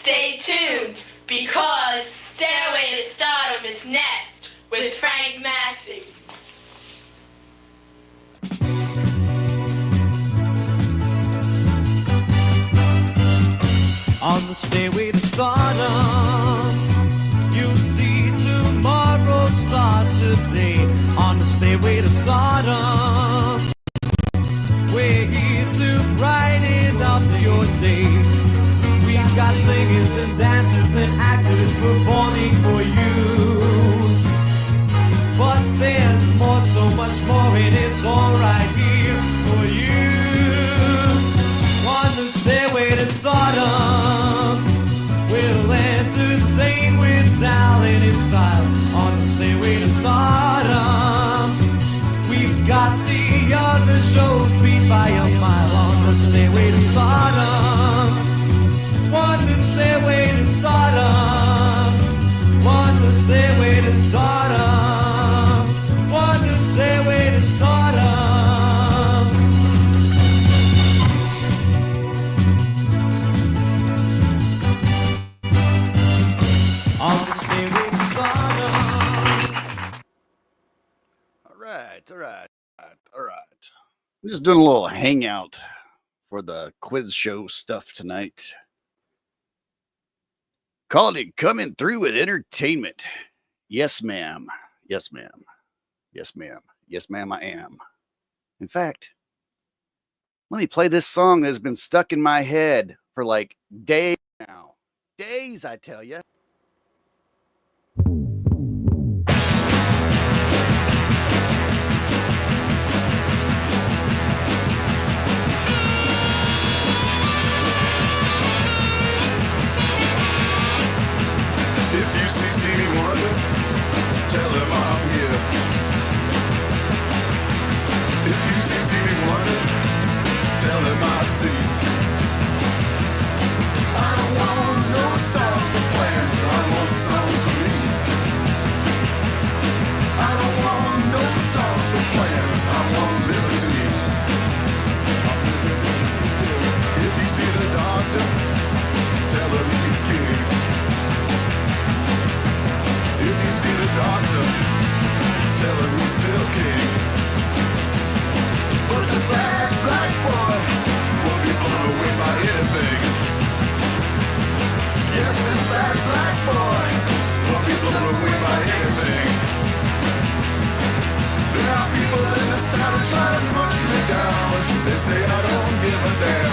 Stay tuned, because Stairway to Stardom is next with Frank Massey. On the stairway to stardom, you'll see tomorrow's stars today. On the stairway to stardom, we're here to brighten up your day. We've got singers and dancers and actors performing for you. But there's more, so much more, and it's all right here for you. On the stairway to stardom, we'll entertain with talent and style. On the stairway to stardom, we've got the other shows beat by a mile. On the stairway to stardom, on the stairway to stardom, on the stairway to stardom, on the stairway to stardom. On the stairway to stardom. All right. I'm just doing a little hangout for the quiz show stuff tonight. Called it Coming Through with Entertainment. Yes, ma'am. Yes, ma'am. Yes, ma'am. Yes, ma'am, I am. In fact, let me play this song that's been stuck in my head for like days now. Days, I tell you. If you see Stevie Wonder, tell him I'm here. If you see Stevie Wonder, tell him I see. I don't want no songs for plans, I want songs for me. I don't want no songs for plans, I want liberty. If you see the doctor, tell him he's king. If you see the doctor, tell him he's still king. But this black boy won't be blown away by anything. Yes, this black boy won't be blown away by anything. There are people in this town who try to put me down. They say I don't give a damn.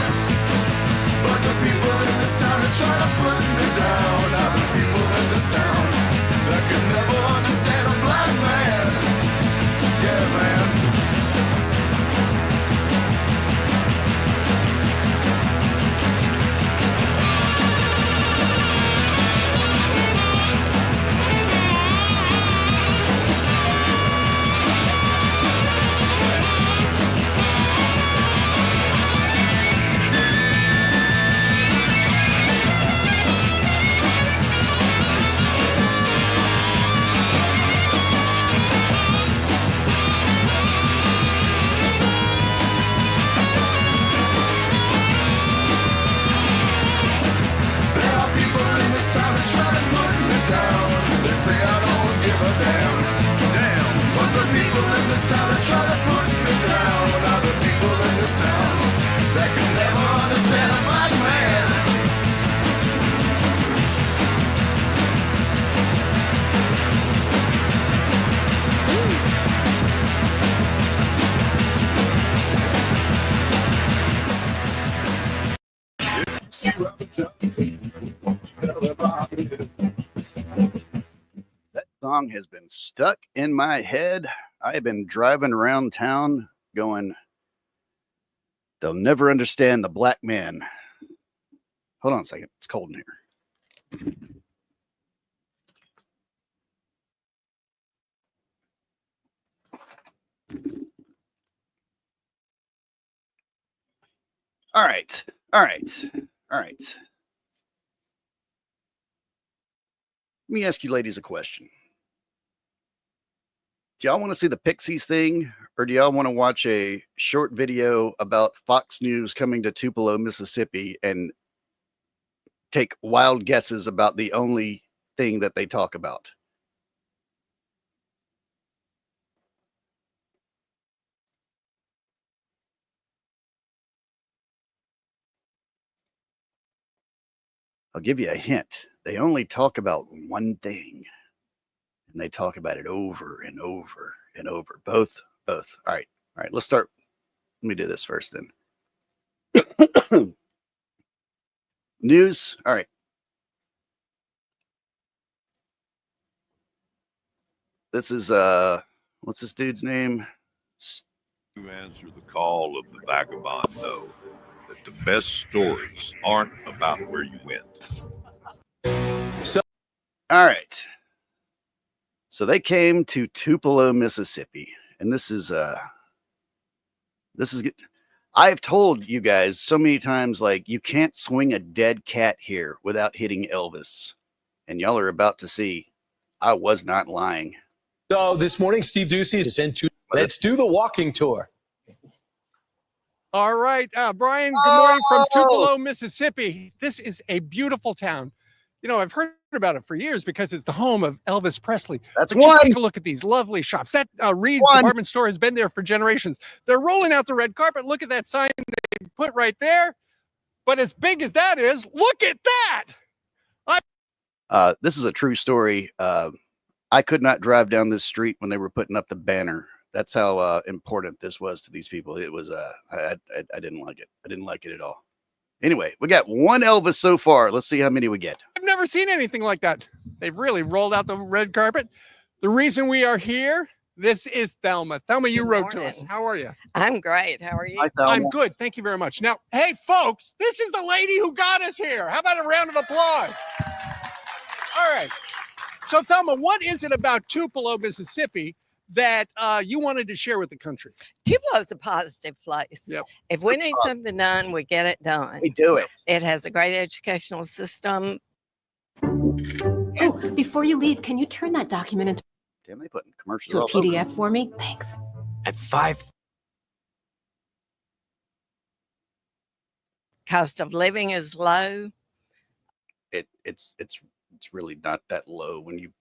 But the people in this town are trying to put me down. Are the people in this town that can never understand a black man. Yeah, man. Say I don't give a damn, damn. But the people in this town are trying to put me down. Are the people in this town that can never understand a black man. That song has been stuck in my head. I've been driving around town going, they'll never understand the black man. Hold on a second. It's cold in here. All right. Let me ask you ladies a question. Do y'all want to see the Pixies thing, or do y'all want to watch a short video about Fox News coming to Tupelo, Mississippi, and take wild guesses about the only thing that they talk about. I'll give you a hint. They only talk about one thing, and they talk about it over and over and over. Both. All right. Let's start. Let me do this first then. News. All right. This is what's this dude's name? To answer the call of the vagabond, know that the best stories aren't about where you went. All right. So they came to Tupelo, Mississippi, and this is I've told you guys so many times, like, you can't swing a dead cat here without hitting Elvis, and y'all are about to see I was not lying. So this morning, Steve Ducey is in. Let's do the walking tour. All right, Brian, good morning from Tupelo, Mississippi. This is a beautiful town. You know, I've heard about it for years because it's the home of Elvis Presley. That's but just one. take a look at these lovely shops. That Reed's department store has been there for generations. They're rolling out the red carpet. Look at that sign they put right there. But as big as that is, look at that. This is a true story. I could not drive down this street when they were putting up the banner. That's how important this was to these people. It was I didn't like it. I didn't like it at all. Anyway, we got one Elvis so far. Let's see how many we get. I've never seen anything like that. They've really rolled out the red carpet. The reason we are here, this is Thelma. Thelma, you wrote to us. How are you? I'm great. How are you? Hi, Thelma. I'm good. Thank you very much. Now, hey, folks, this is the lady who got us here. How about a round of applause? All right. So, Thelma, what is it about Tupelo, Mississippi that you wanted to share with the country? Tupelo's a positive place. Yep. If we need something done, we get it done. We do it. It has a great educational system. Oh, before you leave, can you turn that document into Damn, they putting commercials a all over. PDF for me? Thanks. At 5. Cost of living is low. It's really not that low when you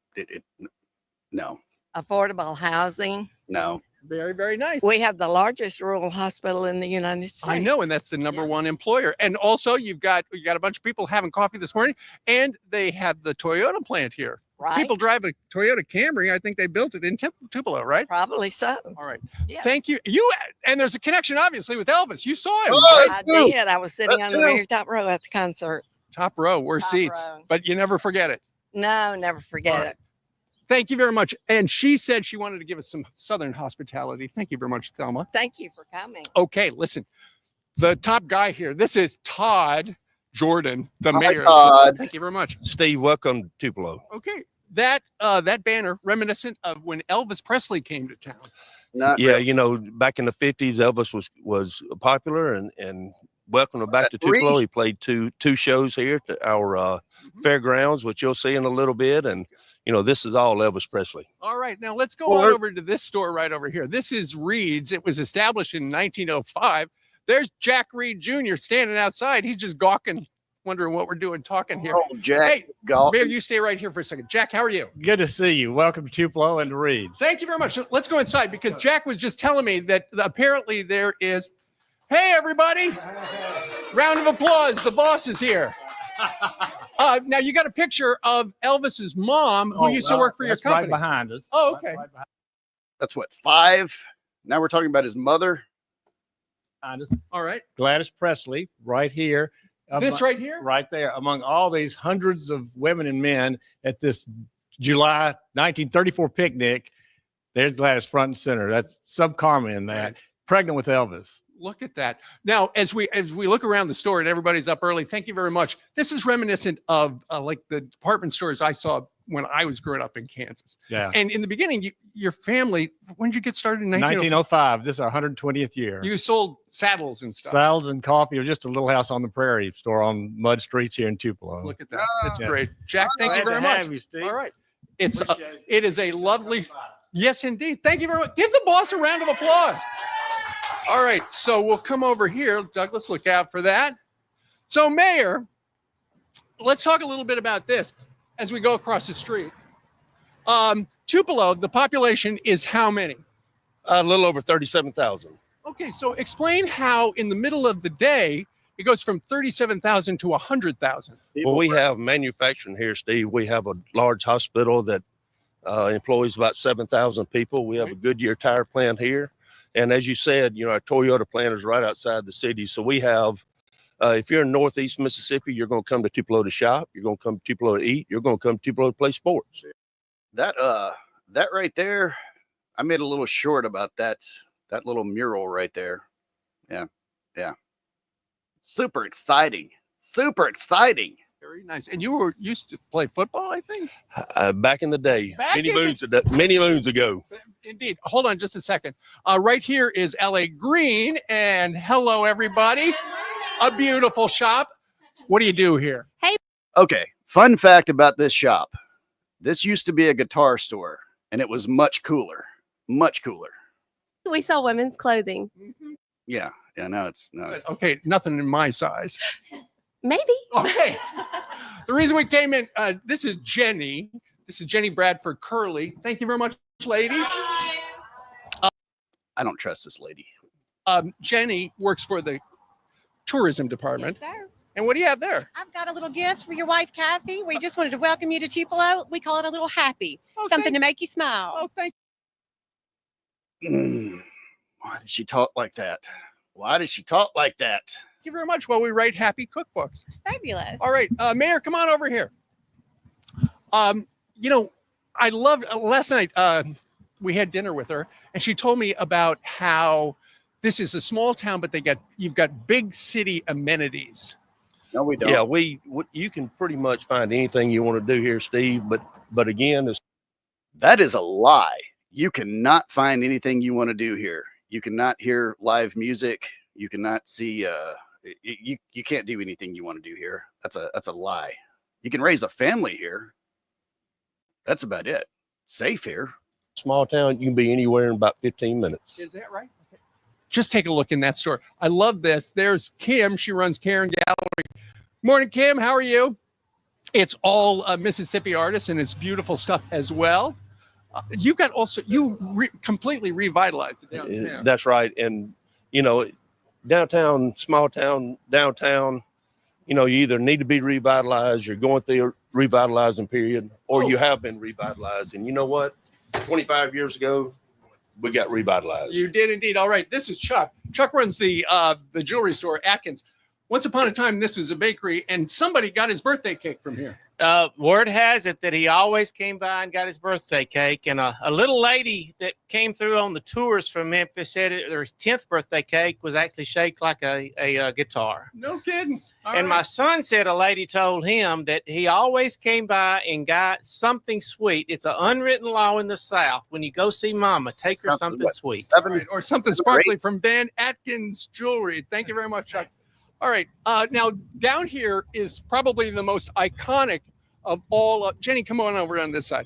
no. Affordable housing. No. Very, very nice. We have the largest rural hospital in the United States. I know, and that's the number one employer. And also, you got a bunch of people having coffee this morning, and they have the Toyota plant here. Right? People drive a Toyota Camry. I think they built it in Tupelo, right? Probably so. All right. Yes. Thank you. And there's a connection, obviously, with Elvis. You saw him. Oh, Right? I did. I was sitting That's on the true. very top row at the concert. Top row, worst Top seats. row. But you never forget it. No, never forget All right. it. Thank you very much. And she said she wanted to give us some Southern hospitality. Thank you very much, Thelma. Thank you for coming. Okay, listen. The top guy here, this is Todd Jordan, the Hi, mayor. Todd. Thank you very much. Steve, welcome to Tupelo. Okay. That banner reminiscent of when Elvis Presley came to town. Not Yeah, really. you know, back in the 50s, Elvis was popular, and welcome him back to Three. Tupelo. He played two shows here at our fairgrounds, which you'll see in a little bit. And, you know, this is all Elvis Presley. All right, now let's go Well, on over to this store right over here. This is Reed's. It was established in 1905. There's Jack Reed Jr. standing outside. He's just gawking, wondering what we're doing talking here. Oh, Jack. Hey, golf. Mayor, you stay right here for a second. Jack, how are you? Good to see you. Welcome to Tupelo and to Reed's. Thank you very much. Let's go inside because Jack was just telling me that apparently there is, hey, everybody, round of applause. The boss is here. Now you got a picture of Elvis's mom who used to work for your that's company. right behind us. Oh, okay. Right behind That's what, 5? Now we're talking about his mother. us. All right. Gladys Presley, right here. This right here? Right there, among all these hundreds of women and men at this July 1934 picnic. There's Gladys front and center. That's some karma in that. Right. Pregnant with Elvis. Look at that. Now, as we look around the store and everybody's up early, thank you very much. This is reminiscent of like the department stores I saw when I was growing up in Kansas. Yeah. And in the beginning, your family, when did you get started in 1905. This is our 120th year. You sold saddles and stuff. Salads and coffee. It was just a little house on the prairie store on mud streets here in Tupelo. Look at that. That's Yeah. great. Jack, thank you Glad to very much. have you, Steve. All right. It Appreciate is a lovely, yes, indeed. Thank you very much. Give the boss a round of applause. All right. So we'll come over here. Douglas, look out for that. So, Mayor, let's talk a little bit about this as we go across the street. Tupelo, the population is how many? A little over 37,000. Okay, so explain how in the middle of the day it goes from 37,000 to 100,000. Well, we have manufacturing here, Steve. We have a large hospital that employs about 7,000 people. We have a Goodyear tire plant here. And as you said, our Toyota plant is right outside the city. So we have, if you're in Northeast Mississippi, you're going to come to Tupelo to shop. You're going to come to Tupelo to eat. You're going to come to Tupelo to play sports. That right there, I made a little short about that little mural right there. Yeah. Super exciting. Very nice. And you used to play football, I think? Back in the day, many moons ago. Indeed. Hold on just a second. Right here is LA Green, and hello, everybody. A beautiful shop. What do you do here? Okay, fun fact about this shop. This used to be a guitar store, and it was much cooler. We sell women's clothing. Yeah, now it's Okay, nothing in my size. Maybe. Okay. The reason we came in, this is Jenny. This is Jenny Bradford Curley. Thank you very much, ladies. I don't trust this lady. Jenny works for the tourism department. Yes, sir. And what do you have there? I've got a little gift for your wife, Kathy. We just wanted to welcome you to Tupelo. We call it a little happy. Something to make you smile. Oh, thank Why did she talk like that? Thank you very much. Well, we write happy cookbooks. Fabulous. All right, Mayor, come on over here. I loved last night. We had dinner with her, and she told me about how this is a small town, but you've got big city amenities. No, we don't. Yeah, you can pretty much find anything you want to do here, Steve. But again, that is a lie. You cannot find anything you want to do here. You cannot hear live music. You cannot see. You can't do anything you want to do here. That's a lie. You can raise a family here. That's about it. Safe here. Small town, you can be anywhere in about 15 minutes. Is that right? Okay. Just take a look in that store. I love this. There's Kim. She runs Karen Gallery. Morning, Kim. How are you? It's all Mississippi artists, and it's beautiful stuff as well. You completely revitalized it downtown. That's right. And, downtown, small town, downtown, you either need to be revitalized, you're going through a revitalizing period, or you have been revitalized. And you know what? 25 years ago, we got revitalized. You did indeed. All right. This is Chuck. Chuck runs the jewelry store, Atkins. Once upon a time, this was a bakery, and somebody got his birthday cake from here. Word has it that he always came by and got his birthday cake. And a little lady that came through on the tours from Memphis said her 10th birthday cake was actually shaped like a guitar. No kidding. My son said a lady told him that he always came by and got something sweet. It's an unwritten law in the South. When you go see Mama, take her something sweet. Right, or something sparkly from Van Atkins Jewelry. Thank you very much, Chuck. All right. Now, down here is probably the most iconic of all. Jenny, come on over on this side.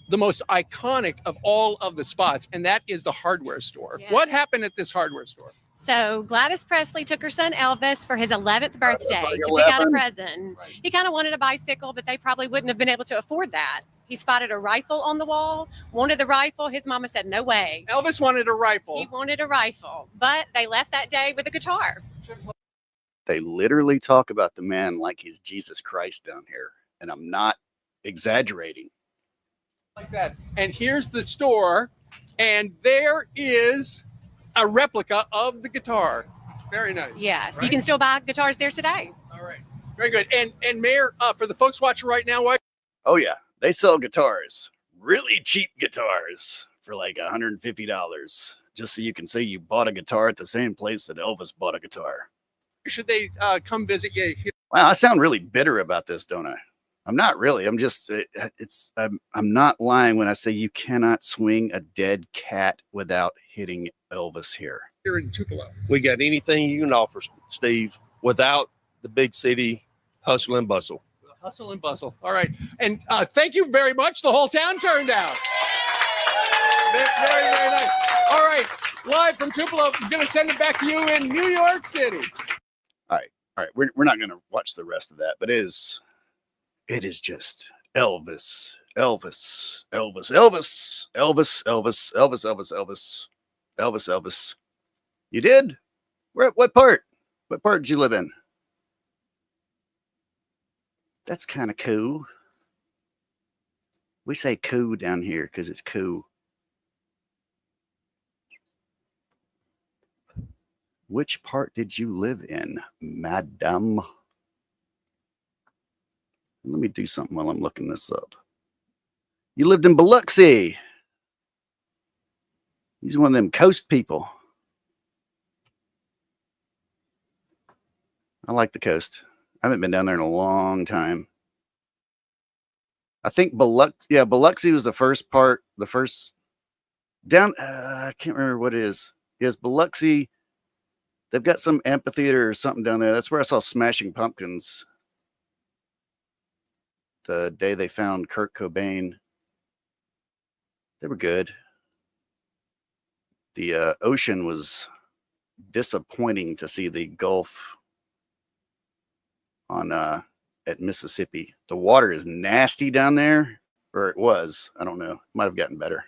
The most iconic of all of the spots, and that is the hardware store. Yes. What happened at this hardware store? So Gladys Presley took her son Elvis for his 11th birthday to pick out a present. Right. He kind of wanted a bicycle, but they probably wouldn't have been able to afford that. He spotted a rifle on the wall, wanted the rifle. His mama said, no way. Elvis wanted a rifle. He wanted a rifle, but they left that day with a guitar. They literally talk about the man like he's Jesus Christ down here, and I'm not exaggerating. Like that. And here's the store, and there is a replica of the guitar. Very nice. Yes, right? You can still buy guitars there today. All right, very good. And Mayor, for the folks watching right now, what? Oh yeah, they sell guitars, really cheap guitars for like $150, just so you can say you bought a guitar at the same place that Elvis bought a guitar. Should they come visit you here? Wow, I sound really bitter about this, don't I? I'm not really. I'm just. I'm not lying when I say you cannot swing a dead cat without hitting Elvis here. Here in Tupelo, we got anything you can offer, Steve, without the big city hustle and bustle. Hustle and bustle. All right, and thank you very much. The whole town turned out. Very, very nice. All right, live from Tupelo. I'm going to send it back to you in New York City. All right. All right, we're not gonna watch the rest of that, but it is just Elvis, Elvis, Elvis, Elvis, Elvis, Elvis, Elvis, Elvis, Elvis, Elvis, Elvis. You did? Where? What part? What part did you live in? That's kind of cool. We say cool down here because it's cool. Which part did you live in, madam? Let me do something while I'm looking this up. You lived in Biloxi. He's one of them coast people. I like the coast. I haven't been down there in a long time. I think Biloxi was the first part, down, I can't remember what it is. Yes, Biloxi, they've got some amphitheater or something down there. That's where I saw Smashing Pumpkins the day they found Kurt Cobain. They were good. The ocean was disappointing to see the Gulf on at Mississippi. The water is nasty down there, or it was. I don't know. Might have gotten better.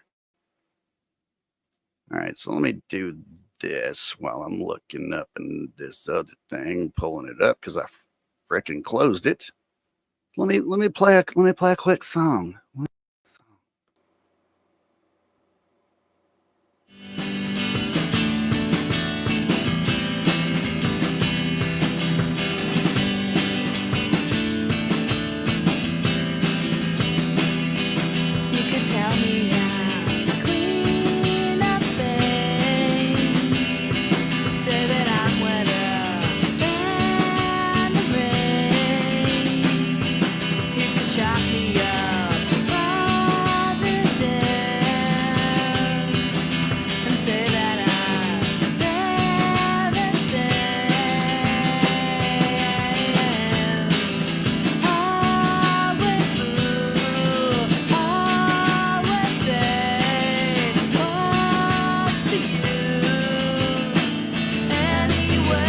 All right, so let me do this while I'm looking up and this other thing, pulling it up because I freaking closed it. Let me play a quick song. You could tell me I'm the queen of Spain. Say that I'm wetter than the rain. You could chop me up by the dance and say that I'm seven sense. Always blue, always say what's the use anyway.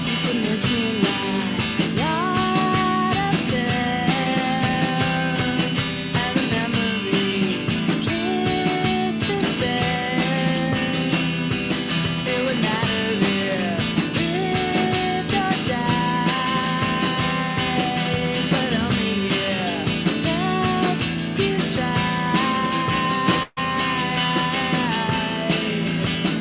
You can miss me like a yard of sands, and the memories of kisses bent. It would matter if we lived or died, but only if you said you tried.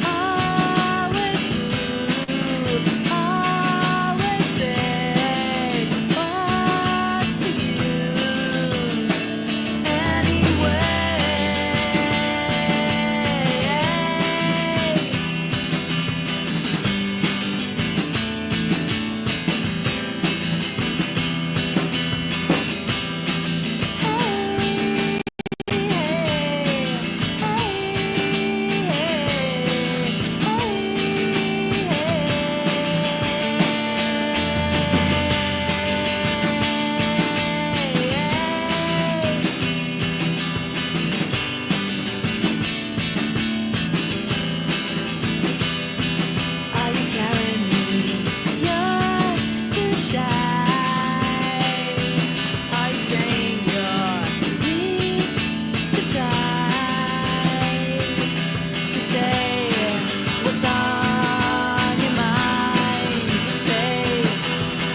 Always blue, always say what's the use anyway. Are you telling me you're too shy? Are you saying you're too weak to try to say what's on your mind? To say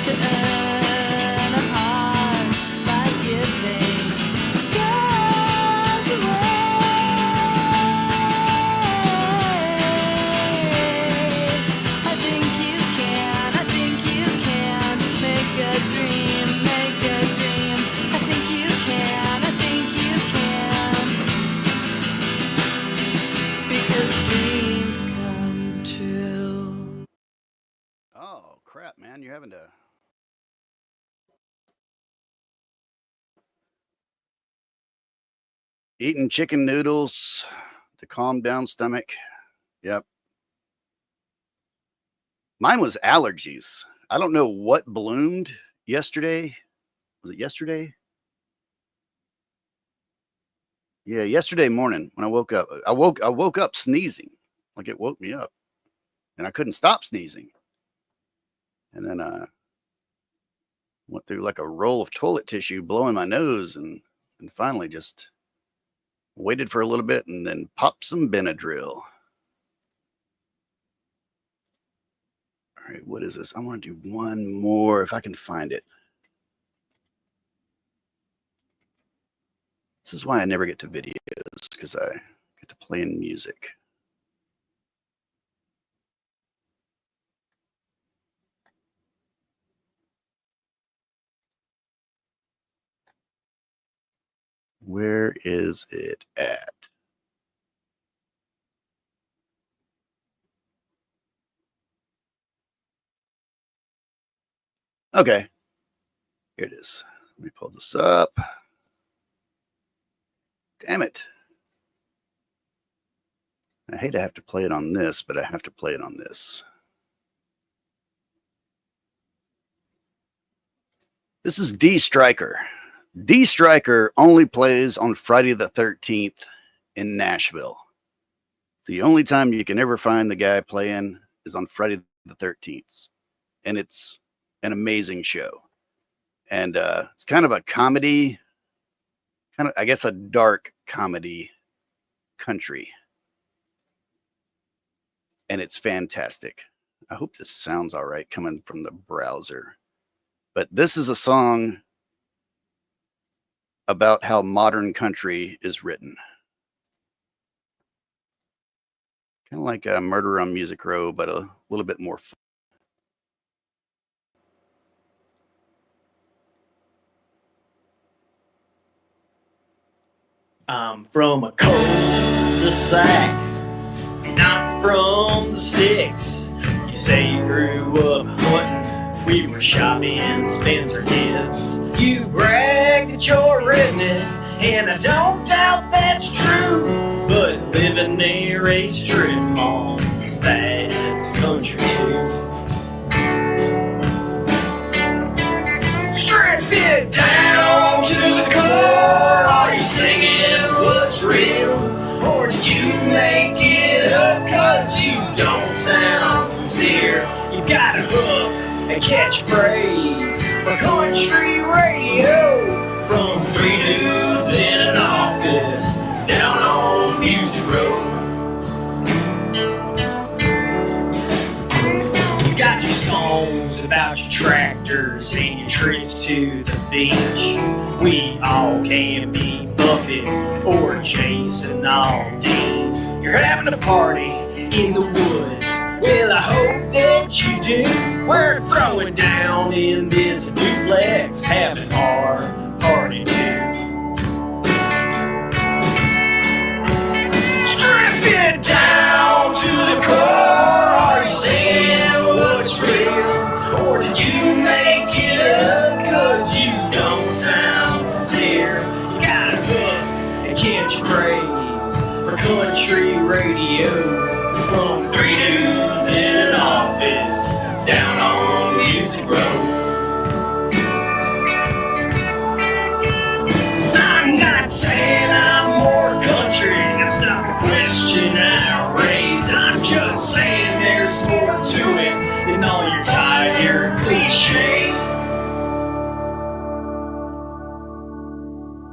to earn a heart by giving yours away. I think you can make a dream, make a dream. I think you can, because dreams come true. Oh crap, man! You're having to. Eating chicken noodles to calm down stomach. Yep. Mine was allergies. I don't know what bloomed yesterday. Was it yesterday? Yeah, yesterday morning when I woke up, I woke up sneezing, like it woke me up, and I couldn't stop sneezing. And then went through like a roll of toilet tissue, blowing my nose, and finally just waited for a little bit and then popped some Benadryl. All right, what is this? I want to do one more if I can find it. This is why I never get to videos, because I get to play in music. Where is it at? Okay, here it is. Let me pull this up. Damn it. I hate to have to play it on this, but I have to play it on this. This is D Striker. D Striker only plays on Friday the 13th in Nashville. The only time you can ever find the guy playing is on Friday the 13th. And it's an amazing show. And it's kind of a comedy, I guess a dark comedy country. And it's fantastic. I hope this sounds all right coming from the browser. But this is a song about how modern country is written. Kind of like a Murder on Music Row, but a little bit more fun. I'm from a cul-de-sac, not from the sticks. You say you grew up hunting, we were shopping Spencer Dips. You brag that you're redneck, and I don't doubt that's true. But living near a strip mall, that's country too. Strip it down to the core. Are you singing what's real? Or did you make it up cause you don't sound sincere? You got a hook, a catchphrase for country radio. From three dudes in an office down on Music Road. You got your songs about your tractors and your trips to the beach. We all can be Buffett or Jason Aldean. You're having a party in the woods. Well, I hope that you do. We're throwing down in this duplex, having our party too. Strip it down to the core. Are you saying what's real? Or did you make it up cause you don't sound sincere? You got a hook, a catchphrase for country radio. From three dudes in an office down on Music Road. I'm not saying I'm more country, that's not the question I raise. I'm just saying there's more to it than all your tired cliche.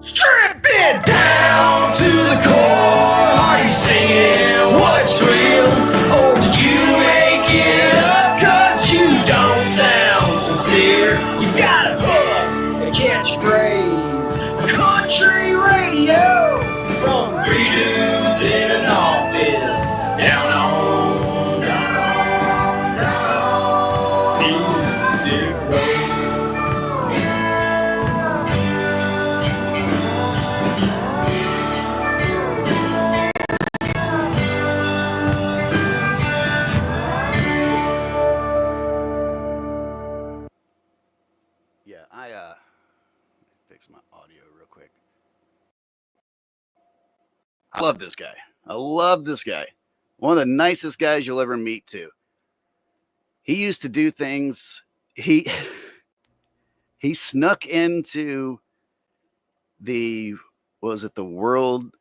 Strip it down to the core. Are you singing what's real? Or did you make it up cause you don't sound sincere? You've got a hook, a catchphrase for country radio. From three dudes in an office down on Music Road. Yeah, fix my audio real quick. I love this guy. I love this guy. One of the nicest guys you'll ever meet too. He used to do things. He snuck into the, what was it, the World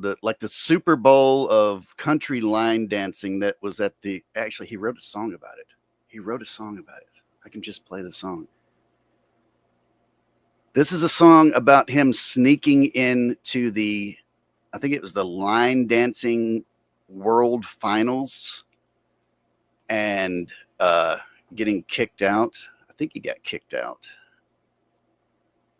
the Super Bowl of country line dancing that was at the. Actually, he wrote a song about it. He wrote a song about it. I can just play the song. This is a song about him sneaking into the, I think it was the line dancing world finals and getting kicked out. I think he got kicked out.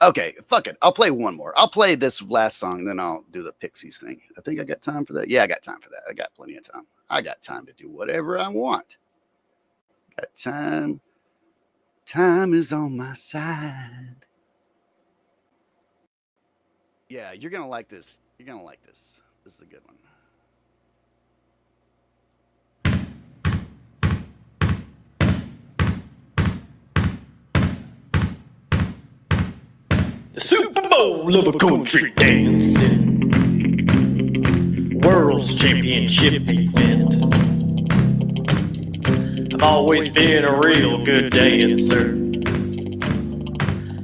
Okay, fuck it. I'll play one more. I'll play this last song, then I'll do the Pixies thing. I think I got time for that. Yeah, I got time for that. I got plenty of time. I got time to do whatever I want. Got time. Time is on my side. Yeah, you're going to like this. You're going to like this. This is a good one. The Super Bowl of a country dancing, world's championship event. I've always been a real good dancer,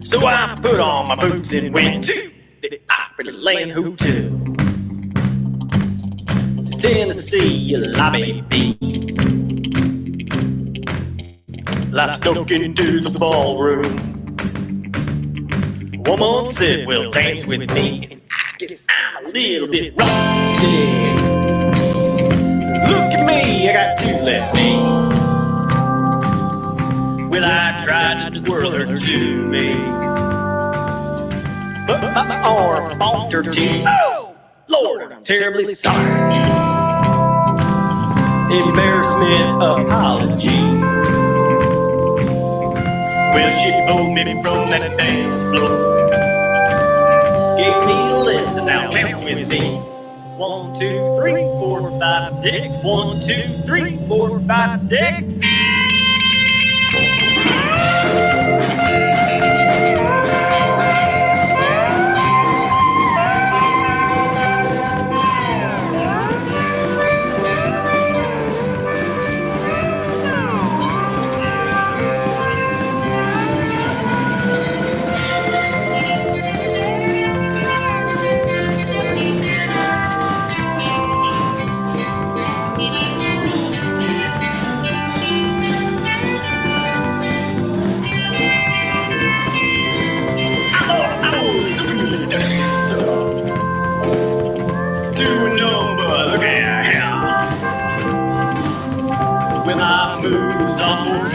so I put on my boots and went to the Opryland Hotel. To Tennessee, lobby B. I snuck into the ballroom. Woman said, well, dance with me, and I guess I'm a little bit rusty. Look at me, I got two left feet. Well, I tried to twirl her to me, but my arm bonked her teeth. Oh, Lord, I'm terribly sorry. Embarrassment apologies. Well, she pulled me from that dance floor. Gave me a lesson, now count with me. 1, 2, 3, 4, 5, 6. 1, 2, 3, 4, 5, 6.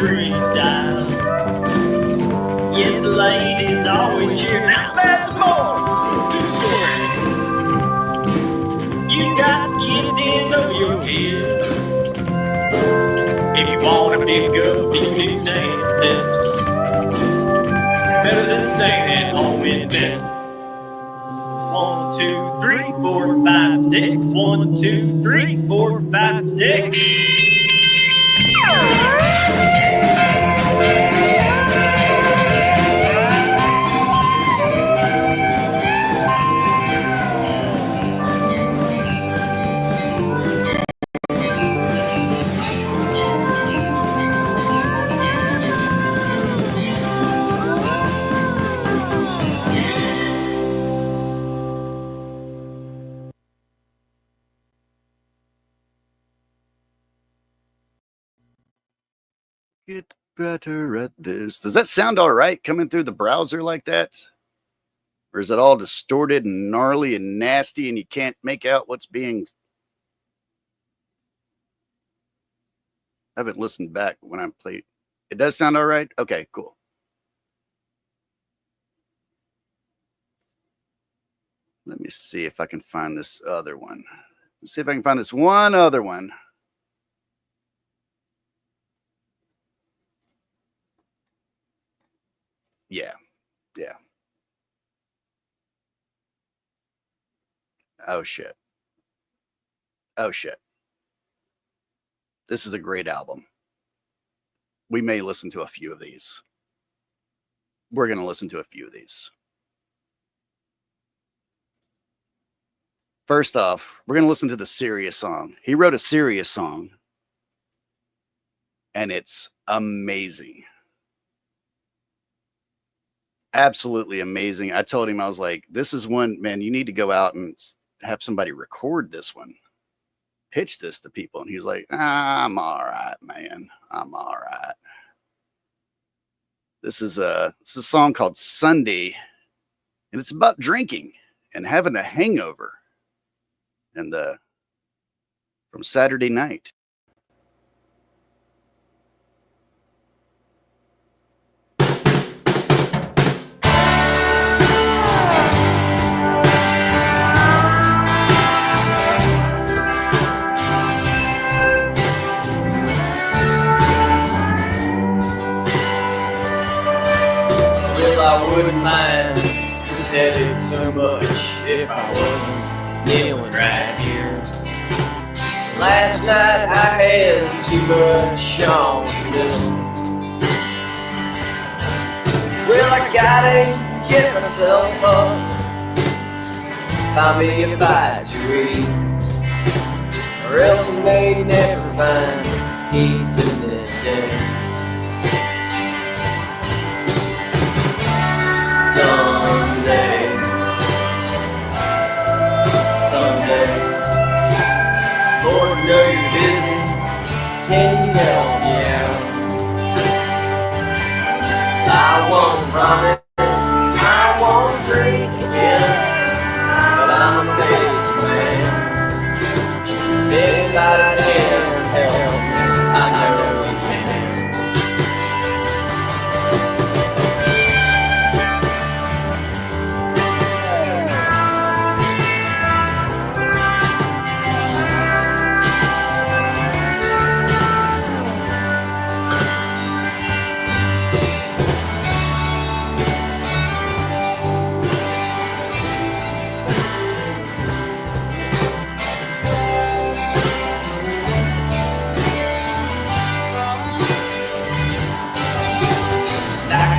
Freestyle. Yeah, the ladies always cheer. Now there's more to the story. You got to get in know your head. If you want to pick up the new dance steps, it's better than staying at home in bed. 1, 2, 3, 4, 5, 6. 1, 2, 3, 4, 5, 6. Get better at this. Does that sound all right coming through the browser like that? Or is it all distorted and gnarly and nasty and you can't make out what's being... I haven't listened back when I played. It does sound all right? Okay, cool. Let me see if I can find this other one. Let's see if I can find this one other one. Yeah. Yeah. Oh, shit. Oh, shit. This is a great album. We may listen to a few of these. We're going to listen to a few of these. First off, we're going to listen to the serious song. He wrote a serious song, and it's amazing. Absolutely amazing. I told him, I was like, this is one, man, you need to go out and have somebody record this one, pitch this to people, and he was like, I'm all right, man. I'm all right. This is a song called Sunday, and it's about drinking and having a hangover, and from Saturday night. Well, I wouldn't mind this headache so much if I wasn't kneeling right here. Last night I had too much on too little. Well, I gotta get myself up, find me a bite to eat, or else I may never find peace in this day. Someday, someday, Lord, I know you're busy. Can you help me out? I won't promise I won't drink again, but I'm a faithful man. If anybody can help me, I know you can.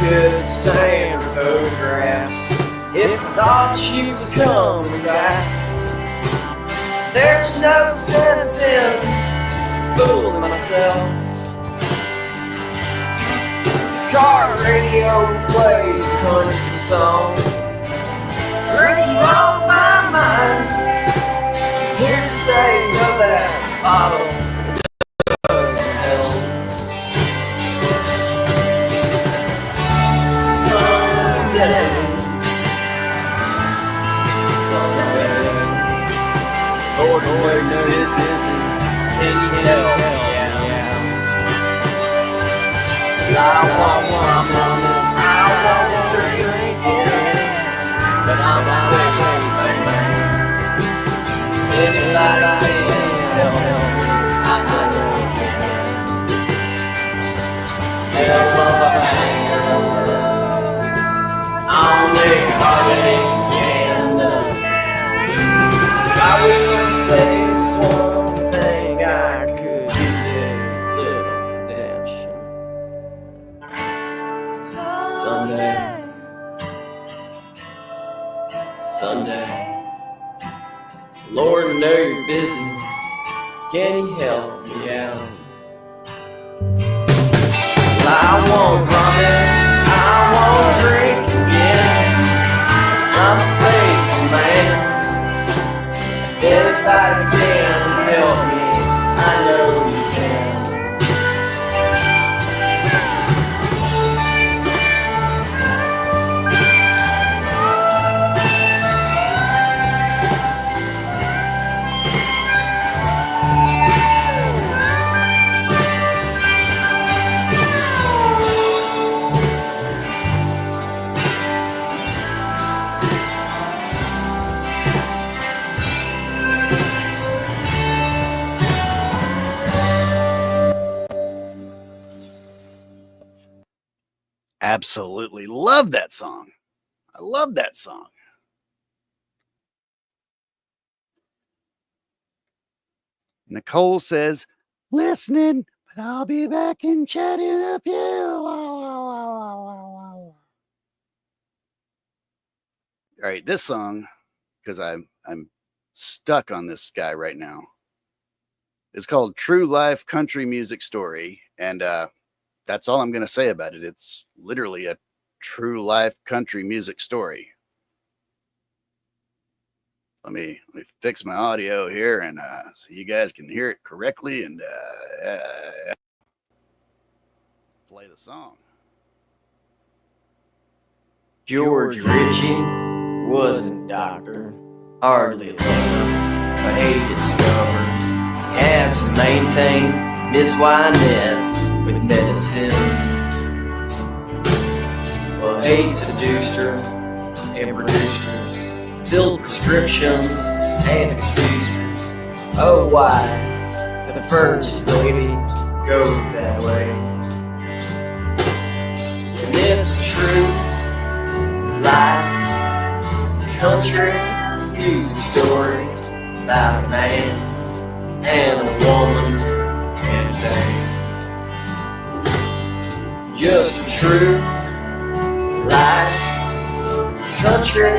Could stand a photograph if I thought she was coming back. There's no sense in fooling myself. Car radio plays a country song, drinking off my mind. Here to say no, that bottle doesn't help. Lord, Lord, no, this isn't. Can you help me out? I want promise, I want to drink it, but I'm not waiting for man. Anybody can help me, I know you can. Hell of a hangover, only heartache can do. I will say it's one thing I could use a little redemption. Someday, someday, Lord, I know you're busy. Can you help me out? Well, I won't promise I won't drink again. I'm a faithful man. Everybody can help me, I know you can. Absolutely love that song. I love that song. Nicole says, listening, but I'll be back and chatting up you. All right, this song, because I'm stuck on this guy right now. It's called True Life Country Music Story, and that's all I'm going to say about it. It's literally a true life country music story. Let me fix my audio here, and so you guys can hear it correctly, and play the song. George Ritchie wasn't a doctor, hardly a lover, but he discovered he had to maintain Miss Wynette with medicine. Well, he seduced her and produced her, filled prescriptions and excused her. Oh, why the first lady go that way? And it's a true life country music story about a man and a woman and a thing. Just a true life country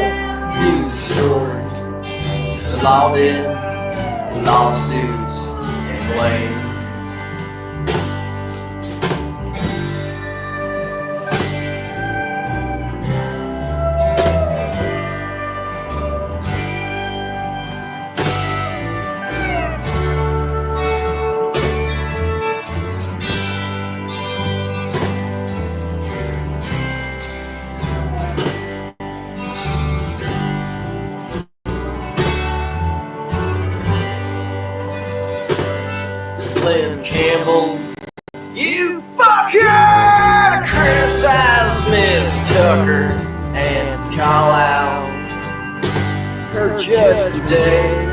music story. The law did lawsuits and blame. Campbell, you fucker! Criticize Miss Tucker and to call out her judgment day.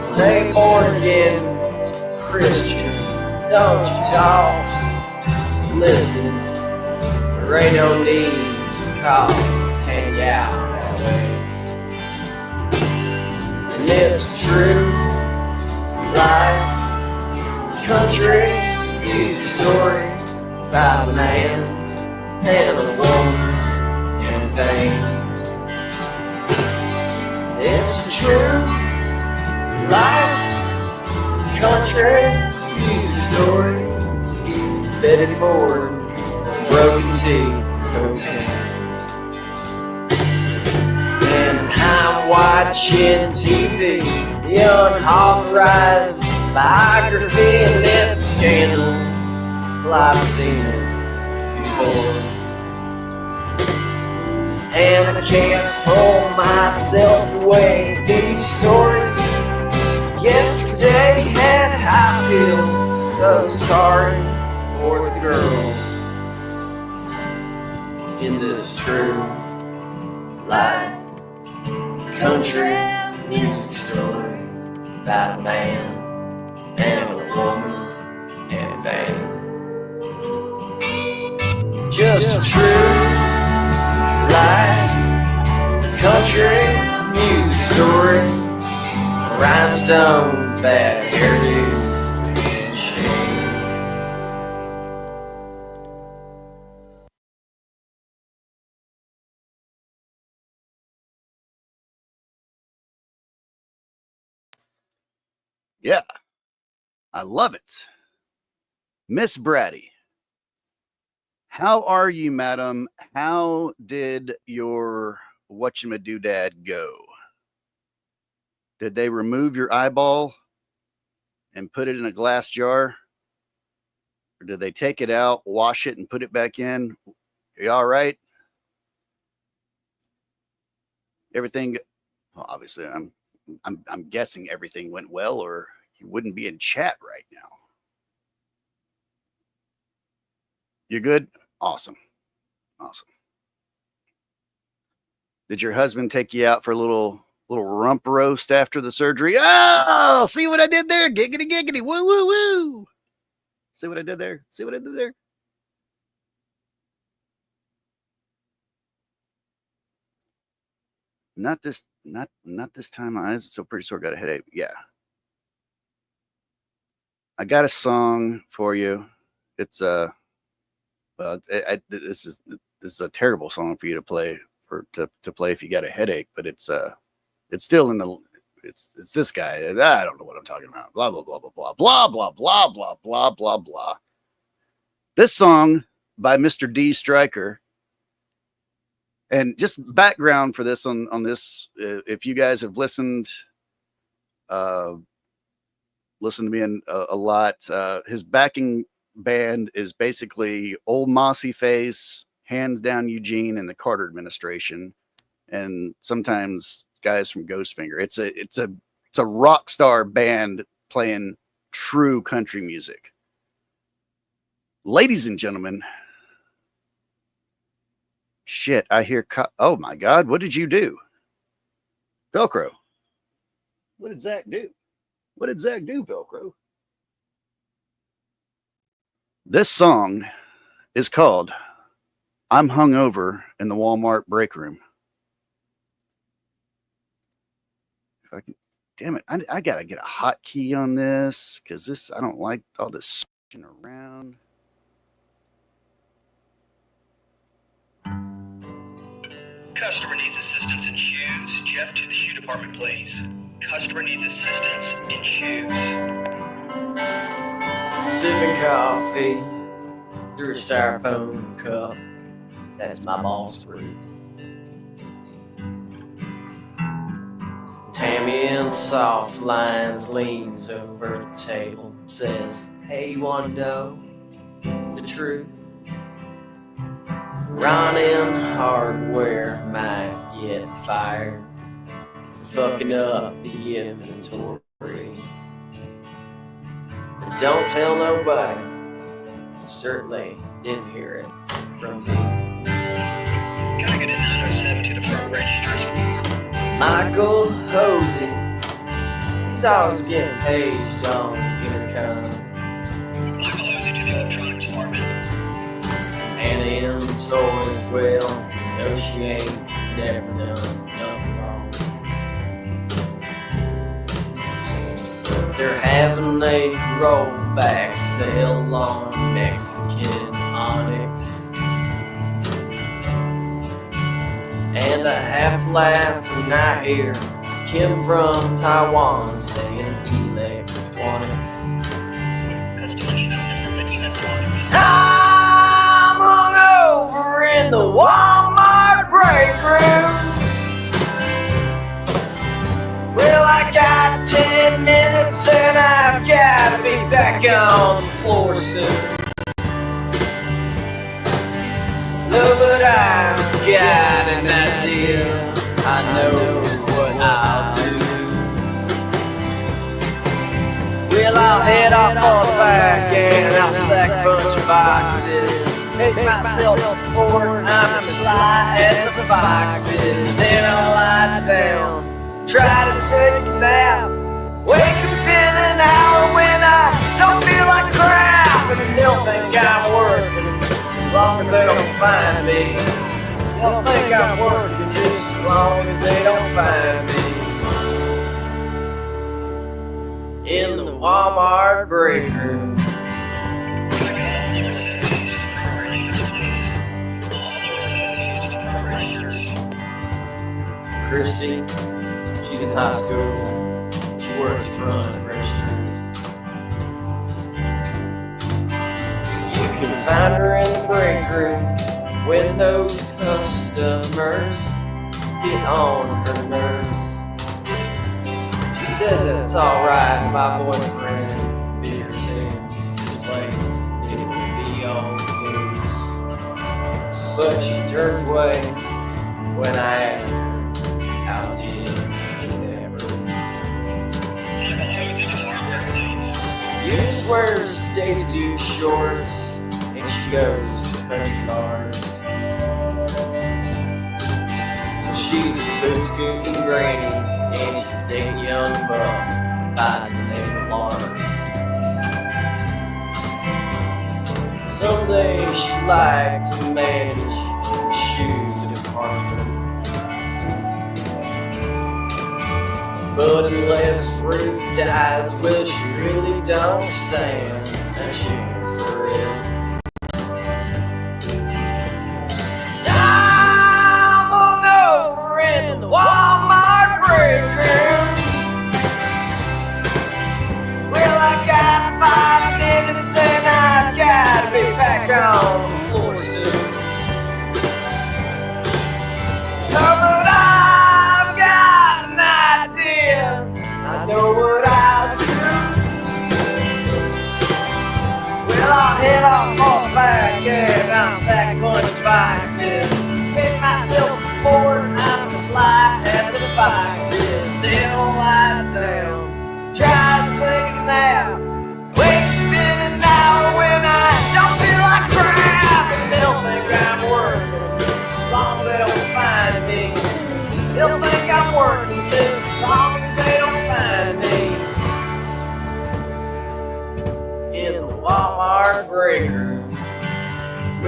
Well, hey, born again Christian, don't you talk? Listen, there ain't no need to call to hang out that way. And it's true life country music story about a man and a woman and a thing. It's a true life country music story. Betty Ford, broken teeth, cocaine. And I'm watching TV, the unauthorized biography, and it's a scandal. Well, I've seen it before, and I can't pull myself away. These stories yesterday, and I feel so sorry for the girls in this true life country music story about a man and a woman and a thing. Just a true life country music story. Rhinestones, bad hairdos, and shame. Yeah, I love it. Miss Bratty, how are you, madam? How did your whatchamadoodad go? Did they remove your eyeball and put it in a glass jar? Or did they take it out, wash it, and put it back in? Are you all right? Everything, well, obviously, I'm guessing everything went well, or you wouldn't be in chat right now. You're good? Awesome. Awesome. Did your husband take you out for a little rump roast after the surgery? Oh, see what I did there? Giggity, giggity. Woo, woo, woo. See what I did there? See what I did there? Not this time. My eyes are so pretty sore. Got a headache. Yeah. I got a song for you. It's this is a terrible song for you to play to play if you got a headache, but it's still in the it's this guy. I don't know what I'm talking about. Blah blah blah blah blah blah blah blah blah blah blah blah. This song by Mr. D. Stryker And just background for this on this, if you guys have listened to me a lot, his backing band is basically Old Mossy Face, Hands Down Eugene, and the Carter administration, and sometimes guys from Ghostfinger. It's a rock star band playing true country music. Ladies and gentlemen, shit, I hear. Oh my God, what did you do? Velcro. What did Zach do? What did Zach do, Velcro? This song is called I'm Hungover in the Walmart Break Room. If I can, damn it, I gotta get a hotkey on this because I don't like all this switching around. Customer needs assistance in shoes. Jeff to the shoe department, please. Customer needs assistance in shoes. Sipping coffee through a styrofoam cup. That's my boss brew. Tammy in soft lines leans over the table and says, "Hey, you wanna know the truth? Ron in hardware might get fired for fucking up the inventory. But don't tell nobody. Certainly didn't hear it from me." Can I get a 907 to the front registers? Michael Hosey, he's always getting paged on the intercom. Michael Hosey to the electronics department. Anna in the toys, well, no, she ain't never done nothing wrong. They're having a rollback sale on Mexican Onyx. And I have to laugh when I hear Kim from Taiwan saying electronics. I'm hungover in the Walmart break room. Well, I got 10 minutes and I've got to be back on the floor soon. Look, but I've got an idea. I know what I'll do. Well, I'll head off on the back and I'll stack a bunch of boxes. Make myself forward, I'm as sly as a fox is. Then I'll lie down, try to take a nap. Wake up in an hour when I don't feel like crap. And they'll think I'm working as long as they don't find me. They'll think I'm working just as long as they don't find me. In the Walmart break room. Christy, she's in high school. She works front registers. You can find her in the break room when those customers get on her nerves. She says it's alright, my boyfriend will be here soon. This place, it will be all news. But she turns away when I ask her, how did you ever? You just wears Daisy Duke shorts and she goes to country bars. She's a boot scooting granny and she's a dating young buck by the name of Lars. Someday she'd like to manage the shoe department. But unless Ruth dies, well, she really don't stand a chance for it. I'm hungover in the Walmart break room. Well, I got 5 minutes and I've got to be back on the floor soon.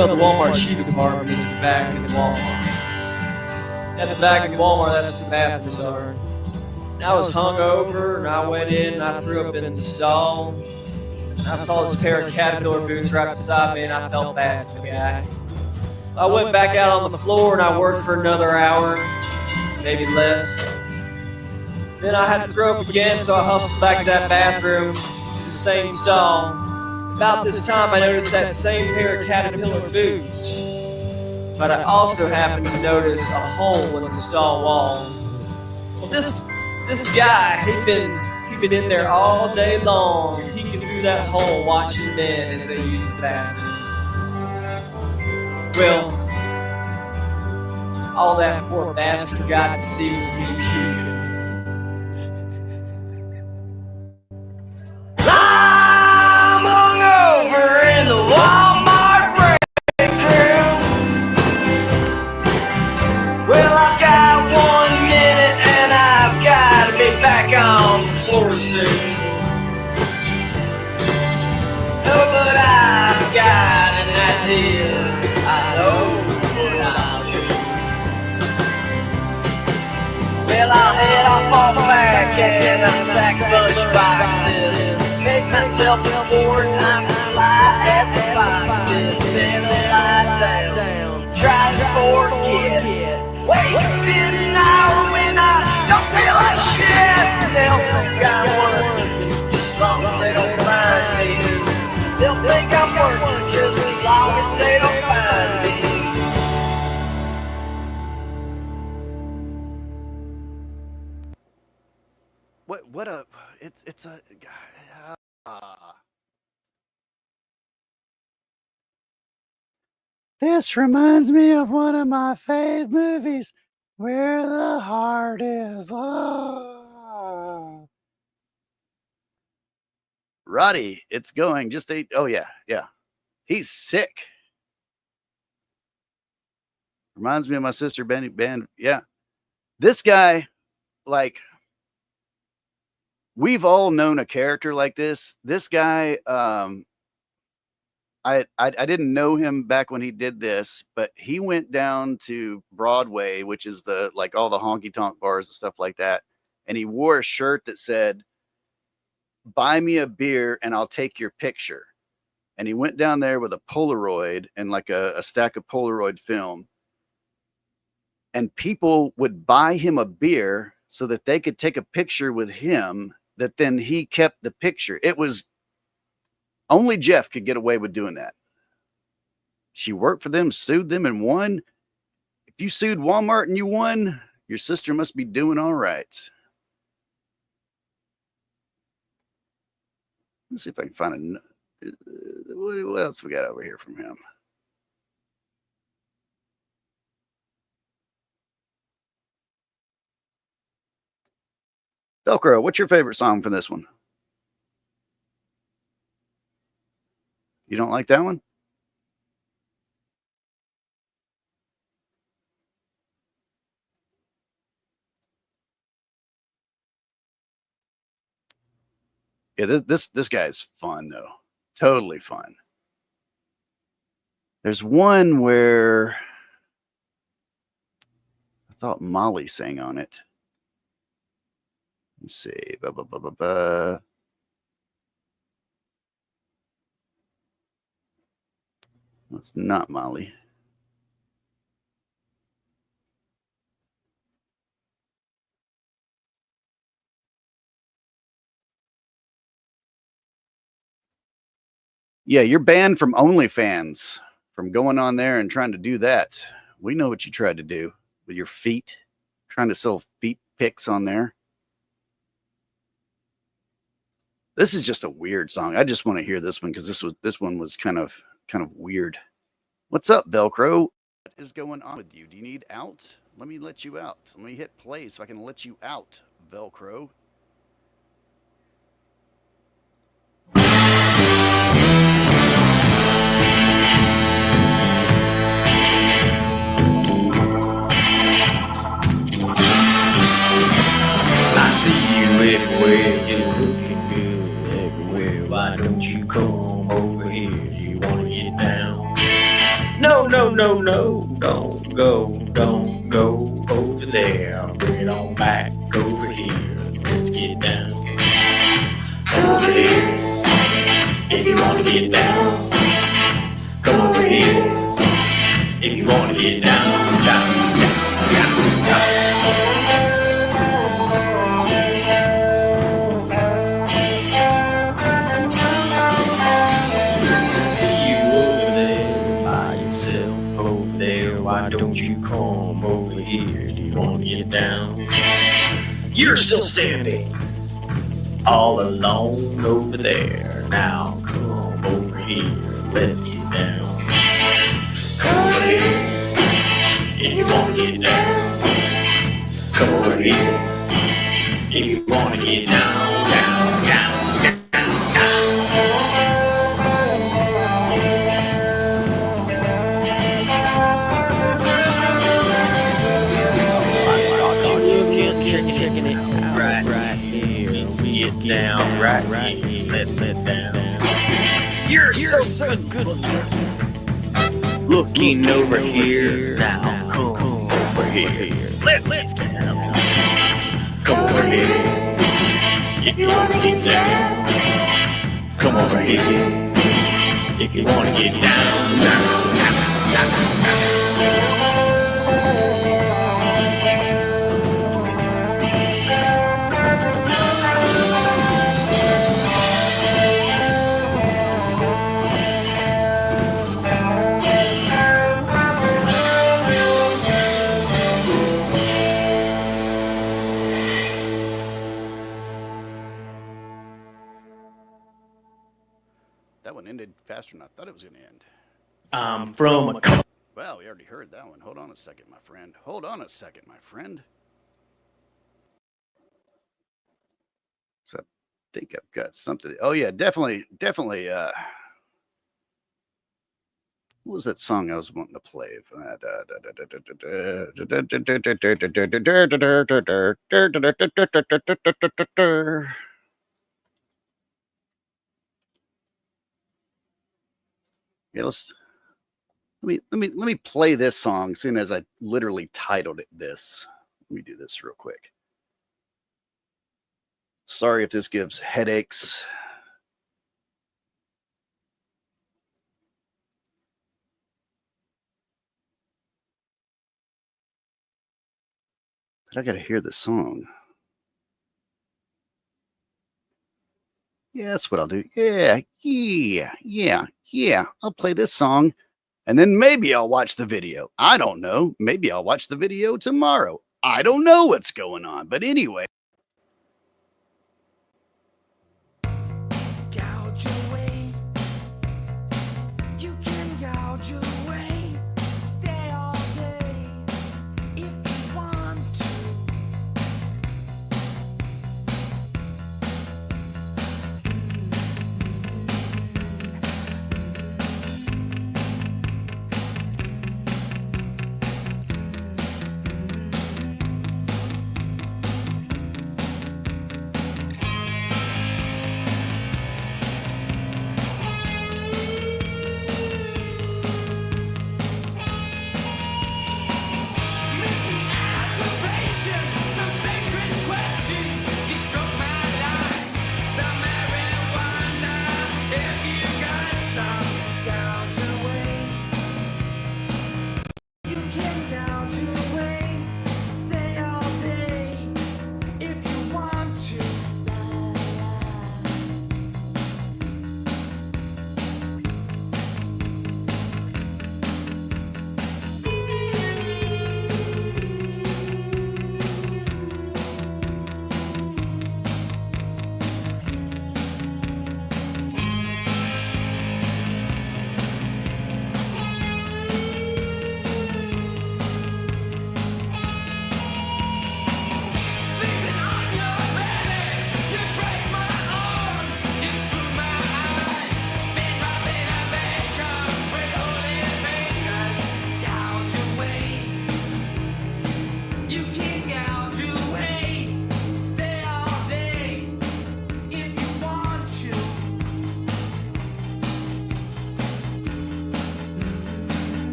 Well, the Walmart shoe department is the back of the Walmart. At the back of the Walmart, that's where the bathrooms are. And I was hungover, and I went in, and I threw up in the stall. And I saw this pair of Caterpillar boots right beside me, and I felt bad for the guy. I went back out on the floor, and I worked for another hour, maybe less. Then I had to throw up again, so I hustled back to that bathroom, to the same stall. About this time, I noticed that same pair of Caterpillar boots. But I also happened to notice a hole in the stall wall. Well, this guy, he'd been in there all day long. He could through that hole watching men as they used the bathroom. Well, all that poor bastard got to see was me puking. I'm hungover in the Walmart break room. Well, I've got 1 minute and I've got to be back on the floor soon. Oh, but I've got an idea. I know what I'll do. Well, I'll head off on the back and I'll stack a bunch of boxes. Make myself a board, I'm as sly as a fox is. Then lie down, try to forget. Wake up in an hour when I don't feel like shit. They'll think I'm working, just as long as they don't find me. They'll think I'm working, just as long as they don't find me. What a it's a This reminds me of one of my fave movies, Where the Heart Is Love. Roddy, it's going. Just eight. Oh yeah. He's sick. Reminds me of my sister Benny Band. Yeah. This guy, like, we've all known a character like this. This guy, I didn't know him back when he did this, but he went down to Broadway, which is the like all the honky tonk bars and stuff like that, and he wore a shirt that said, "Buy me a beer and I'll take your picture." And he went down there with a Polaroid and like a stack of Polaroid film, and people would buy him a beer so that they could take a picture with him. That then he kept the picture. It was only Jeff could get away with doing that. She worked for them, sued them, and won. If you sued Walmart and you won, your sister must be doing all right. Let's see if I can find what else we got over here from him. Velcro, what's your favorite song for this one? You don't like that one? Yeah, this guy's fun though. Totally fun. There's one where I thought Molly sang on it. Let's see. That's not Molly. Yeah, you're banned from OnlyFans from going on there and trying to do that. We know what you tried to do with your feet, trying to sell feet pics on there. This is just a weird song. I just want to hear this one because this one was kind of weird. What's up, Velcro? What is going on with you? Do you need out? Let me let you out. Let me hit play so I can let you out, Velcro. I see you everywhere, you're looking good everywhere. Why don't you come over here? Do you want to get down? no, no, don't go over there. Bring it on back over here. Let's get down. Come over here if you wanna get down. Come over here if you wanna get down, down, down, down. Over there, why don't you come over here? Do you want to get down? You're still standing all alone over there. Now come over here, let's get down. Come over here if you want to get down. Come over here if you want to get down, down, down, down, down. Checking it out right here. Get down right here. Let's down. You're so good looking over here. Now come over here. Let's get down. Come over here if you want to get down. Come over here if you want to get down. Down, down, down, down. That one ended faster than I thought it was going to end. Well, we already heard that one. Hold on a second, my friend. Hold on a second, my friend. So I think I've got something. Oh, yeah, definitely. What was that song I was wanting to play? Yeah, let me play this song, seeing as I literally titled it this. Let me do this real quick. Sorry if this gives headaches. But I gotta hear the song. Yeah, that's what I'll do. Yeah. I'll play this song, and then maybe I'll watch the video. I don't know. Maybe I'll watch the video tomorrow. I don't know what's going on. But anyway. Gouge away. You can gouge away. Stay all day if you want to.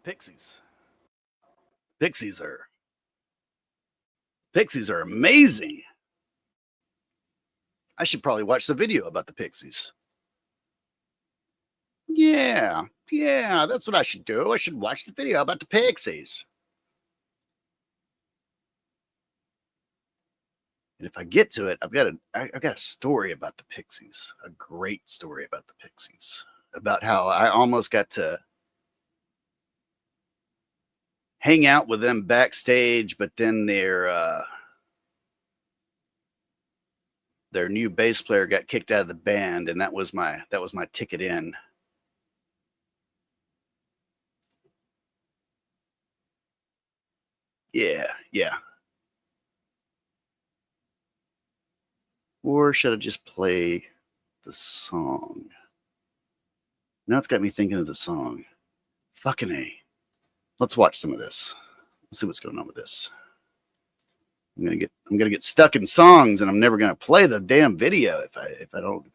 Pixies. Pixies are amazing. I should probably watch the video about the Pixies. Yeah, that's what I should do. I should watch the video about the Pixies. And if I get to it, I've got a story about the Pixies, a great story about the Pixies, about how I almost got to hang out with them backstage, but then their new bass player got kicked out of the band, and that was my ticket in. Yeah. Or should I just play the song? Now it's got me thinking of the song. Fucking A. Let's watch some of this. Let's see what's going on with this. I'm gonna get stuck in songs, and I'm never gonna play the damn video if I don't.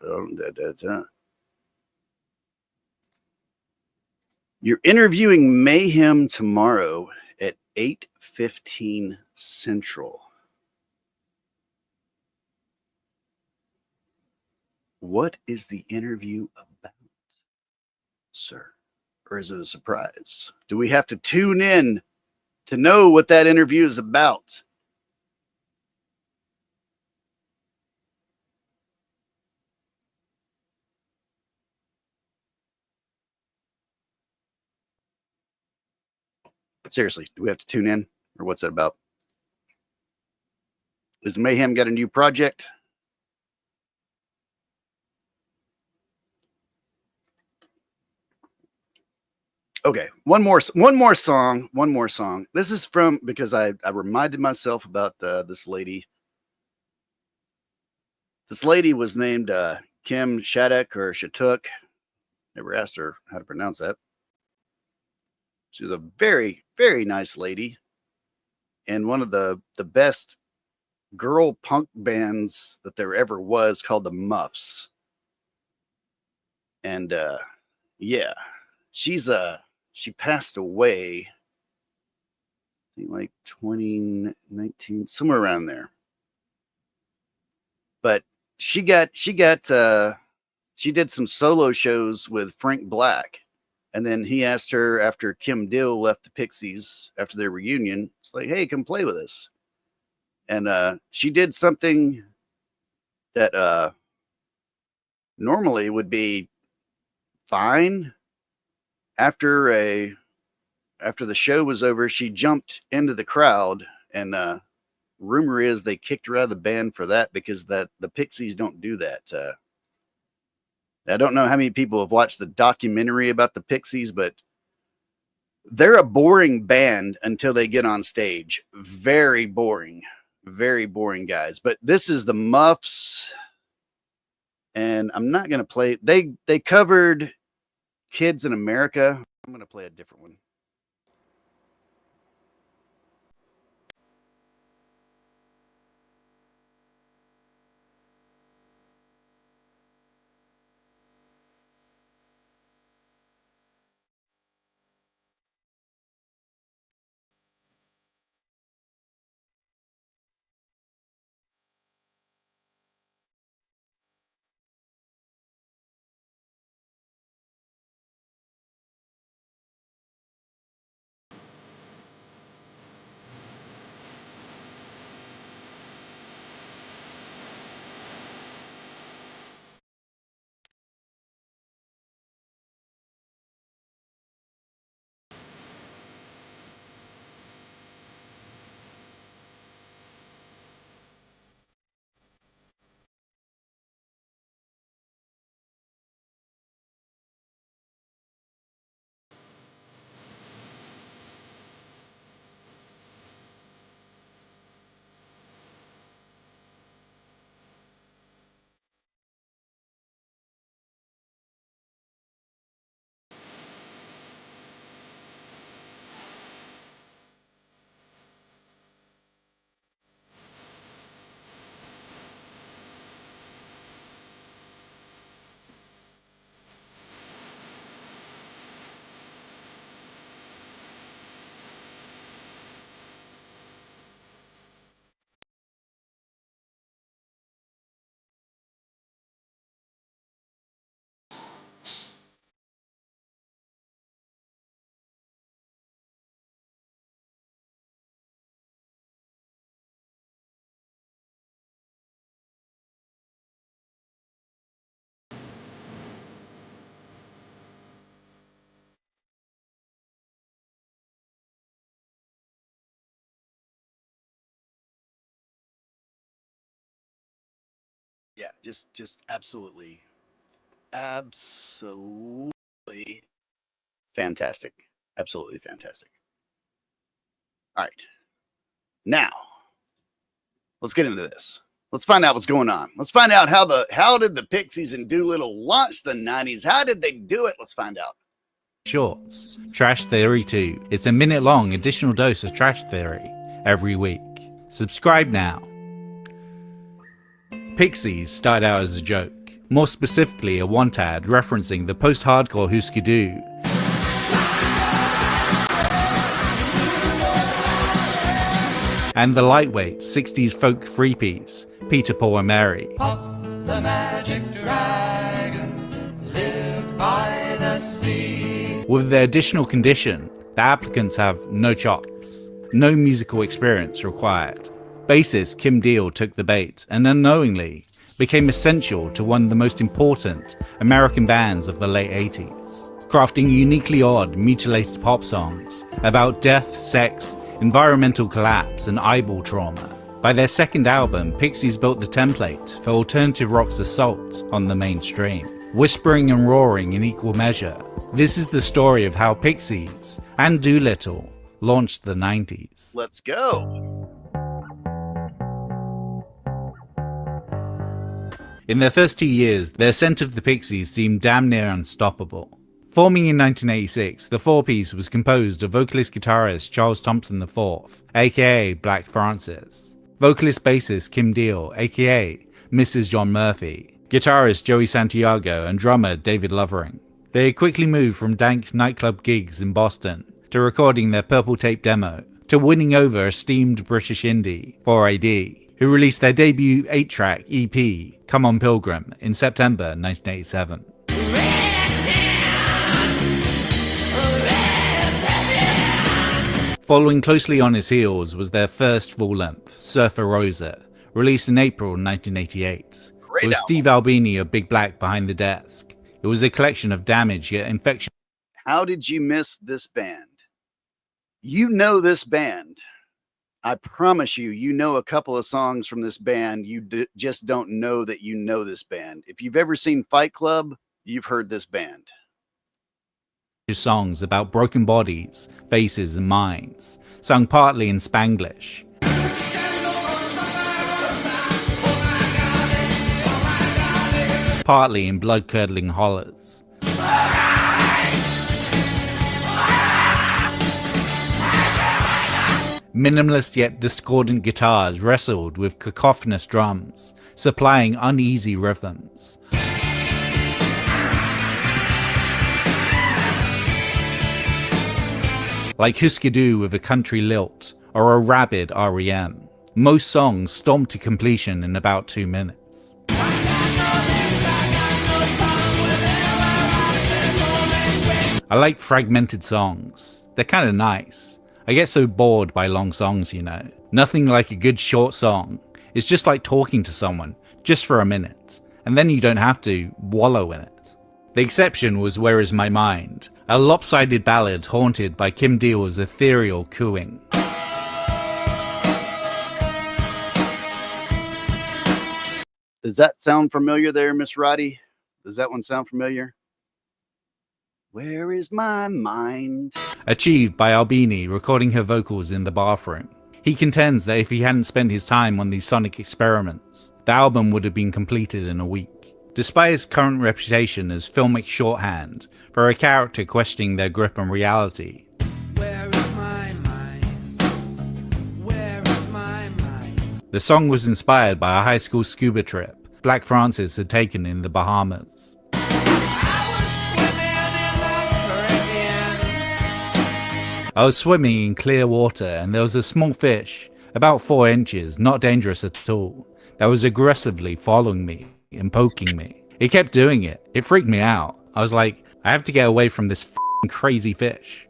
You're interviewing Mayhem tomorrow at 8:15 Central. What is the interview about, sir? Or is it a surprise? Do we have to tune in to know what that interview is about? Seriously, do we have to tune in? Or what's that about? Is Mayhem got a new project? Okay, one more song. This is from, because I reminded myself about this lady. This lady was named Kim Shattuck or Shattuck. Never asked her how to pronounce that. She was a very, very nice lady, and one of the best girl punk bands that there ever was, called the Muffs. And yeah, she passed away, I think, like 2019, somewhere around there. But she did some solo shows with Frank Black, and then he asked her, after Kim Dill left the Pixies after their reunion, it's like, hey, come play with us. And she did something that normally would be fine. After the show was over, she jumped into the crowd, and rumor is they kicked her out of the band for that, because the Pixies don't do that. I don't know how many people have watched the documentary about the Pixies, but they're a boring band until they get on stage. Very boring guys. But this is the Muffs, and I'm not going to play. They covered Kids in America. I'm going to play a different one. Yeah, just absolutely, absolutely fantastic. Absolutely fantastic. All right. Now, let's get into this. Let's find out what's going on. Let's find out how did the Pixies and Doolittle launch the 90s? How did they do it? Let's find out. Shorts, Trash Theory 2. It's a minute-long additional dose of trash theory every week. Subscribe now. Pixies started out as a joke, more specifically a want ad referencing the post-hardcore Husker Du. And the lightweight 60s folk three-piece, Peter, Paul and Mary. The magic dragon lived by the sea. With the additional condition, the applicants have no chops, no musical experience required. Bassist Kim Deal took the bait and unknowingly became essential to one of the most important American bands of the late 80s, crafting uniquely odd, mutilated pop songs about death, sex, environmental collapse and eyeball trauma. By their second album, Pixies built the template for alternative rock's assault on the mainstream, whispering and roaring in equal measure. This is the story of how Pixies and Doolittle launched the 90s. Let's go. In their first 2 years, the ascent of the Pixies seemed damn near unstoppable. Forming in 1986, the four-piece was composed of vocalist-guitarist Charles Thompson IV, aka Black Francis, vocalist-bassist Kim Deal, aka Mrs. John Murphy, guitarist Joey Santiago, and drummer David Lovering. They quickly moved from dank nightclub gigs in Boston to recording their Purple Tape demo to winning over esteemed British indie 4AD, who released their debut 8-track EP, Come On Pilgrim, in September 1987. Following closely on his heels was their first full-length, Surfer Rosa, released in April 1988. With Steve Albini of Big Black behind the desk. It was a collection of damage yet infection. How did you miss this band? You know this band. I promise you, you know a couple of songs from this band. You just don't know that you know this band. If you've ever seen Fight Club, you've heard this band. Songs about broken bodies, faces and minds, sung partly in Spanglish, partly in blood-curdling hollers. Minimalist yet discordant guitars wrestled with cacophonous drums, supplying uneasy rhythms. Like Husker Du with a country lilt, or a rabid REM. Most songs stomped to completion in about 2 minutes. I like fragmented songs. They're kinda nice. I get so bored by long songs, you know. Nothing like a good short song. It's just like talking to someone, just for a minute. And then you don't have to wallow in it. The exception was Where Is My Mind, a lopsided ballad haunted by Kim Deal's ethereal cooing. Does that sound familiar there, Miss Roddy? Does that one sound familiar? Where is my mind? Achieved by Albini recording her vocals in the bathroom. He contends that if he hadn't spent his time on these sonic experiments, the album would have been completed in a week. Despite his current reputation as filmic shorthand for a character questioning their grip on reality, Where is my mind? Where is my mind? the song was inspired by a high school scuba trip Black Francis had taken in the Bahamas. I was swimming in clear water and there was a small fish, about 4 inches, not dangerous at all, that was aggressively following me and poking me. It kept doing it. It freaked me out. I was like, I have to get away from this f***ing crazy fish.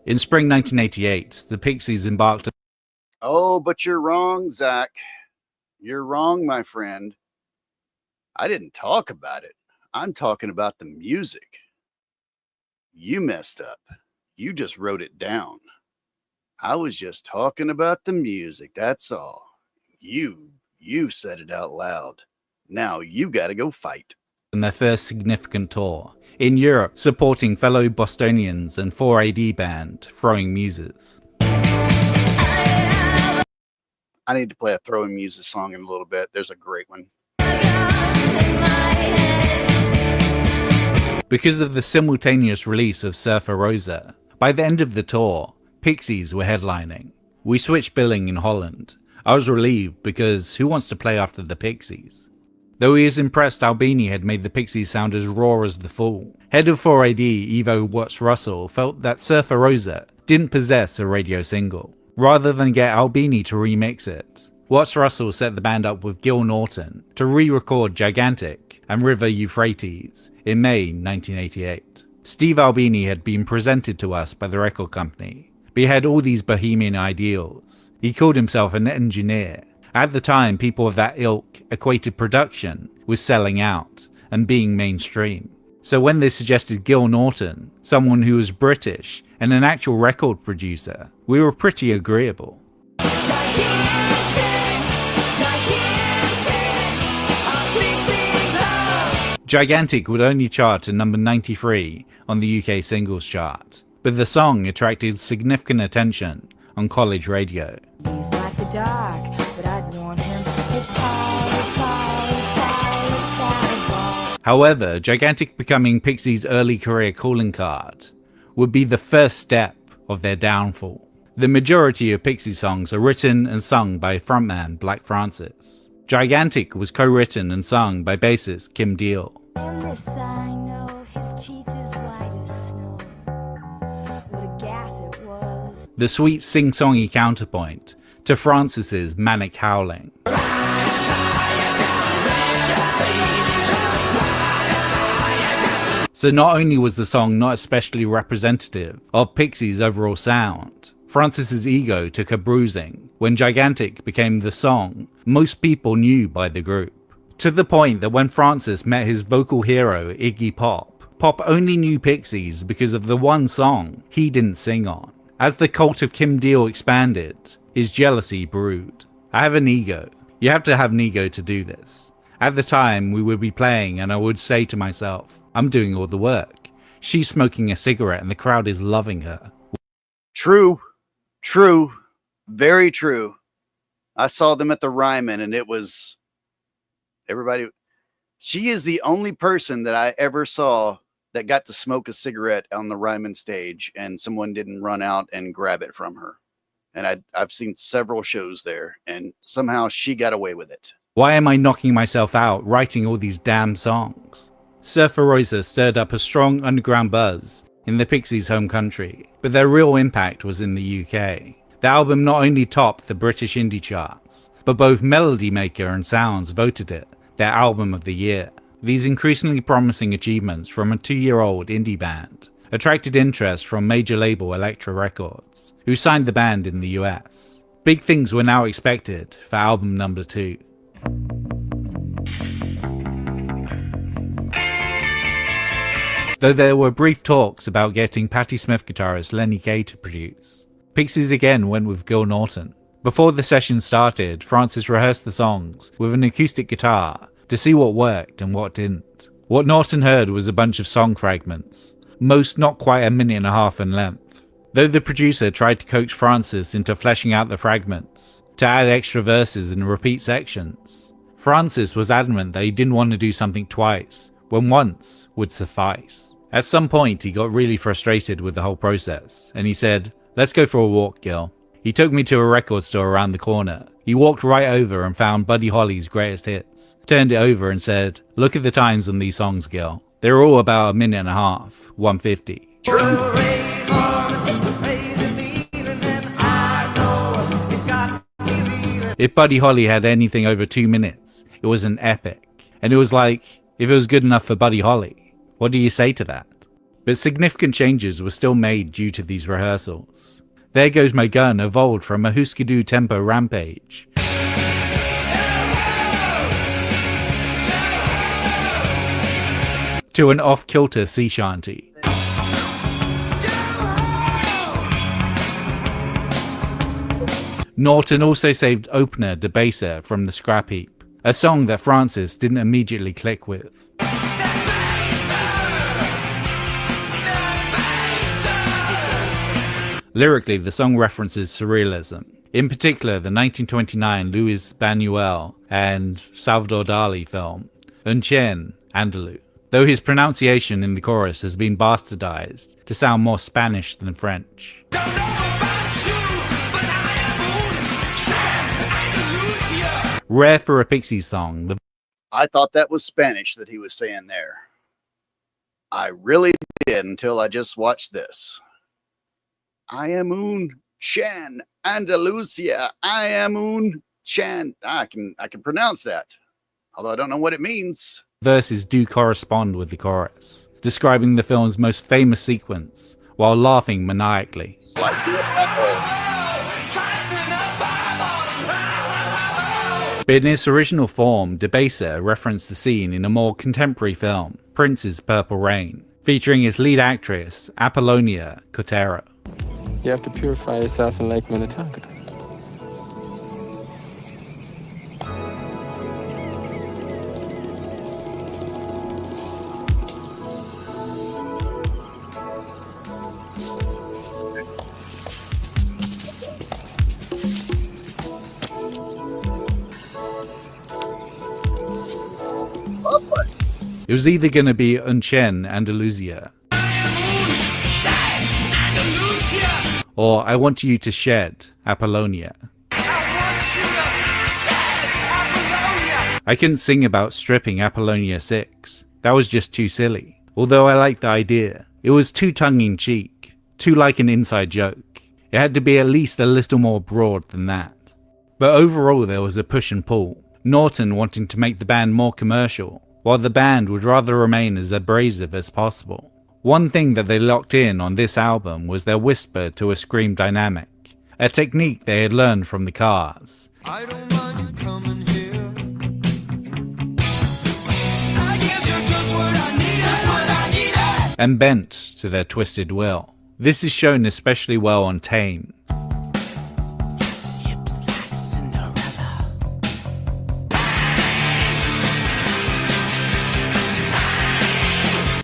In spring 1988, the Pixies embarked on... Oh, but you're wrong, Zach. You're wrong, my friend. I didn't talk about it. I'm talking about the music. You messed up. You just wrote it down. I was just talking about the music, that's all. You said it out loud. Now you gotta go fight. And their first significant tour in Europe, supporting fellow Bostonians and 4AD band Throwing Muses. I need to play a Throwing Muses song in a little bit. There's a great one. Because of the simultaneous release of Surfer Rosa, by the end of the tour, Pixies were headlining. We switched billing in Holland. I was relieved because who wants to play after the Pixies? Though he is impressed Albini had made the Pixies sound as raw as the Fool, head of 4AD Evo Watts-Russell felt that Surfer Rosa didn't possess a radio single. Rather than get Albini to remix it, Watts-Russell set the band up with Gil Norton to re-record Gigantic and River Euphrates in May 1988. Steve Albini had been presented to us by the record company, but he had all these bohemian ideals. He called himself an engineer. At the time, people of that ilk equated production with selling out and being mainstream. So when they suggested Gil Norton, someone who was British and an actual record producer, we were pretty agreeable. Gigantic would only chart at number 93 on the UK singles chart, but the song attracted significant attention on college radio. He's like the dark, but I'd warn him. It's However, Gigantic becoming Pixies' early career calling card would be the first step of their downfall. The majority of Pixie songs are written and sung by frontman Black Francis. Gigantic was co-written and sung by bassist Kim Deal. And this I know, his teeth is white as snow. What a gas it was. The sweet sing-songy counterpoint to Francis's manic howling. So not only was the song not especially representative of Pixies' overall sound, Francis's ego took a bruising when Gigantic became the song most people knew by the group. To the point that when Francis met his vocal hero Iggy Pop, Pop only knew Pixies because of the one song he didn't sing on. As the cult of Kim Deal expanded, his jealousy brewed. I have an ego. You have to have an ego to do this. At the time we would be playing and I would say to myself, I'm doing all the work. She's smoking a cigarette and the crowd is loving her. True, very true. I saw them at the Ryman and it was everybody. She is the only person that I ever saw that got to smoke a cigarette on the Ryman stage and someone didn't run out and grab it from her. And I've seen several shows there and somehow she got away with it. Why am I knocking myself out writing all these damn songs? Surfer Rosa stirred up a strong underground buzz in the Pixies' home country, but their real impact was in the UK. The album not only topped the British indie charts, but both Melody Maker and Sounds voted it their album of the year. These increasingly promising achievements from a 2-year-old indie band attracted interest from major label Elektra Records, who signed the band in the US. Big things were now expected for album number 2. Though there were brief talks about getting Patti Smith guitarist Lenny Kaye to produce, Pixies again went with Gil Norton. Before the session started, Francis rehearsed the songs with an acoustic guitar to see what worked and what didn't. What Norton heard was a bunch of song fragments, most not quite a minute and a half in length. Though the producer tried to coax Francis into fleshing out the fragments, to add extra verses and repeat sections, Francis was adamant that he didn't want to do something twice, when once would suffice. At some point he got really frustrated with the whole process, and he said, "Let's go for a walk, Gil." He took me to a record store around the corner. He walked right over and found Buddy Holly's greatest hits, turned it over and said, "Look at the times on these songs, Gil. They're all about a minute and a half, 150. If Buddy Holly had anything over 2 minutes, it was an epic. And it was like, if it was good enough for Buddy Holly, what do you say to that? But significant changes were still made due to these rehearsals. There Goes My Gun evolved from a Hooskadoo tempo rampage to an off-kilter sea shanty. Norton also saved opener Debaser from the scrap heap, a song that Francis didn't immediately click with. Lyrically, the song references surrealism, in particular the 1929 Luis Buñuel and Salvador Dali film, Un Chien Andalou, though his pronunciation in the chorus has been bastardized to sound more Spanish than French. Rare for a Pixies song. I thought that was Spanish that he was saying there. I really did until I just watched this. I am un Chan Andalusia. I am un Chan. I can pronounce that, although I don't know what it means. Verses do correspond with the chorus, describing the film's most famous sequence while laughing maniacally. But in its original form, Debaser referenced the scene in a more contemporary film, Prince's Purple Rain, featuring its lead actress, Apollonia Cotero. You have to purify yourself in Lake Minnetonka. It was either going to be Un Chien Andalusia or I Want You to Shed Apollonia. I couldn't sing about stripping Apollonia 6. That was just too silly. Although I liked the idea, it was too tongue-in-cheek, too like an inside joke. It had to be at least a little more broad than that. But overall there was a push and pull, Norton wanting to make the band more commercial, while the band would rather remain as abrasive as possible. One thing that they locked in on this album was their whisper to a scream dynamic, a technique they had learned from the Cars. I don't mind you coming here. I guess you're just what I needed. And bent to their twisted will. This is shown especially well on Tame.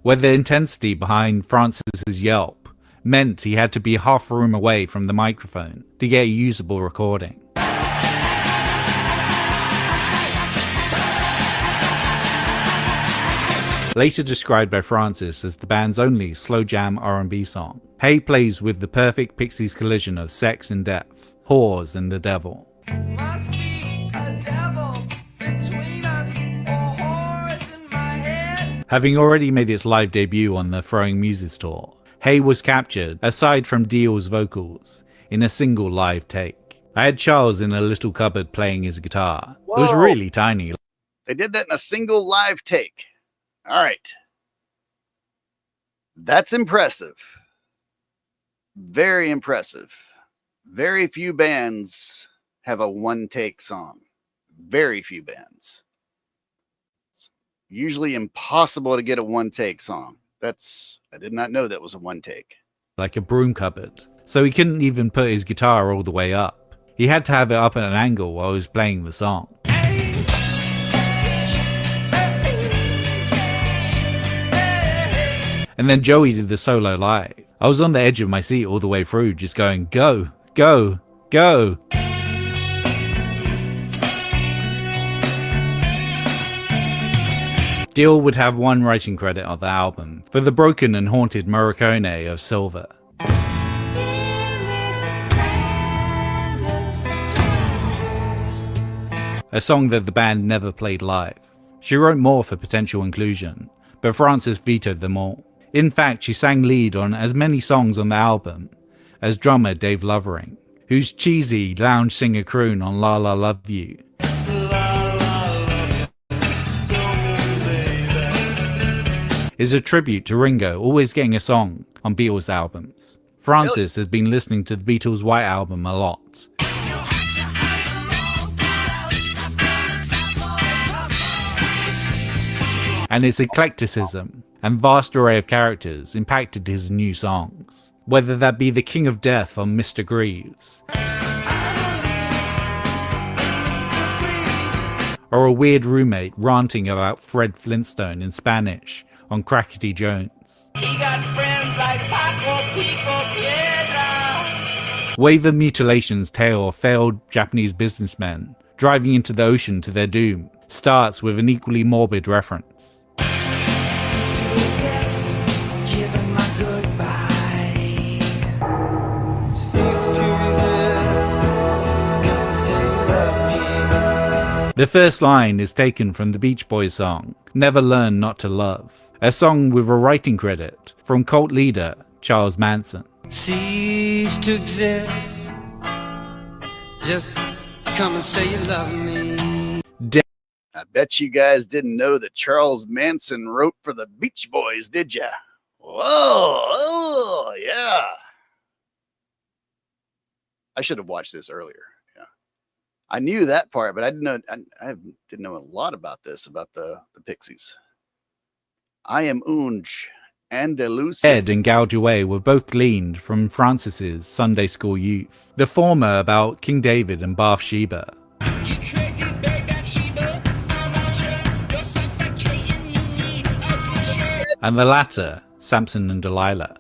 Where the intensity behind Francis's yelp meant he had to be half a room away from the microphone to get a usable recording. Later described by Francis as the band's only slow jam R&B song, Hey plays with the perfect Pixies collision of sex and death, whores and the devil. Must be a devil between us, or whores in my head. Having already made its live debut on the Throwing Muses tour, Hey was captured, aside from Deal's vocals, in a single live take. I had Charles in a little cupboard playing his guitar. Whoa. It was really tiny. They did that in a single live take. All right. That's impressive. Very impressive. Very few bands have a one-take song. Very few bands. It's usually impossible to get a one-take song. I did not know that was a one-take. Like a broom cupboard. So he couldn't even put his guitar all the way up. He had to have it up at an angle while he was playing the song. And then Joey did the solo live. I was on the edge of my seat all the way through, just going, go, go, go. Deal would have one writing credit on the album for the broken and haunted Morricone of Silver. A song that the band never played live. She wrote more for potential inclusion, but Francis vetoed them all. In fact, she sang lead on as many songs on the album as drummer Dave Lovering, whose cheesy lounge singer croon on La La Love You is a tribute to Ringo always getting a song on Beatles albums. Francis has been listening to the Beatles' White Album a lot. And its eclecticism and vast array of characters impacted his new songs, whether that be the King of Death on Mr. Greaves, or a weird roommate ranting about Fred Flintstone in Spanish on Crackety Jones. He got friends like Paco, Pico, Piedra. Wave of Mutilation's tale of failed Japanese businessmen driving into the ocean to their doom starts with an equally morbid reference. Cease to resist, give him my goodbye. Cease to resist, come say you love me. The first line is taken from the Beach Boys song, Never Learn Not to Love, a song with a writing credit from cult leader Charles Manson. Cease to exist. Just come and say you love me. I bet you guys didn't know that Charles Manson wrote for the Beach Boys, did ya? Whoa, oh, yeah. I should have watched this earlier. Yeah, I knew that part, but I didn't know. I didn't know a lot about this, about the Pixies. I am Unge and Delusive. Ed and Gouge Away were both gleaned from Francis's Sunday school youth. The former about King David and Bathsheba. And the latter, Samson and Delilah.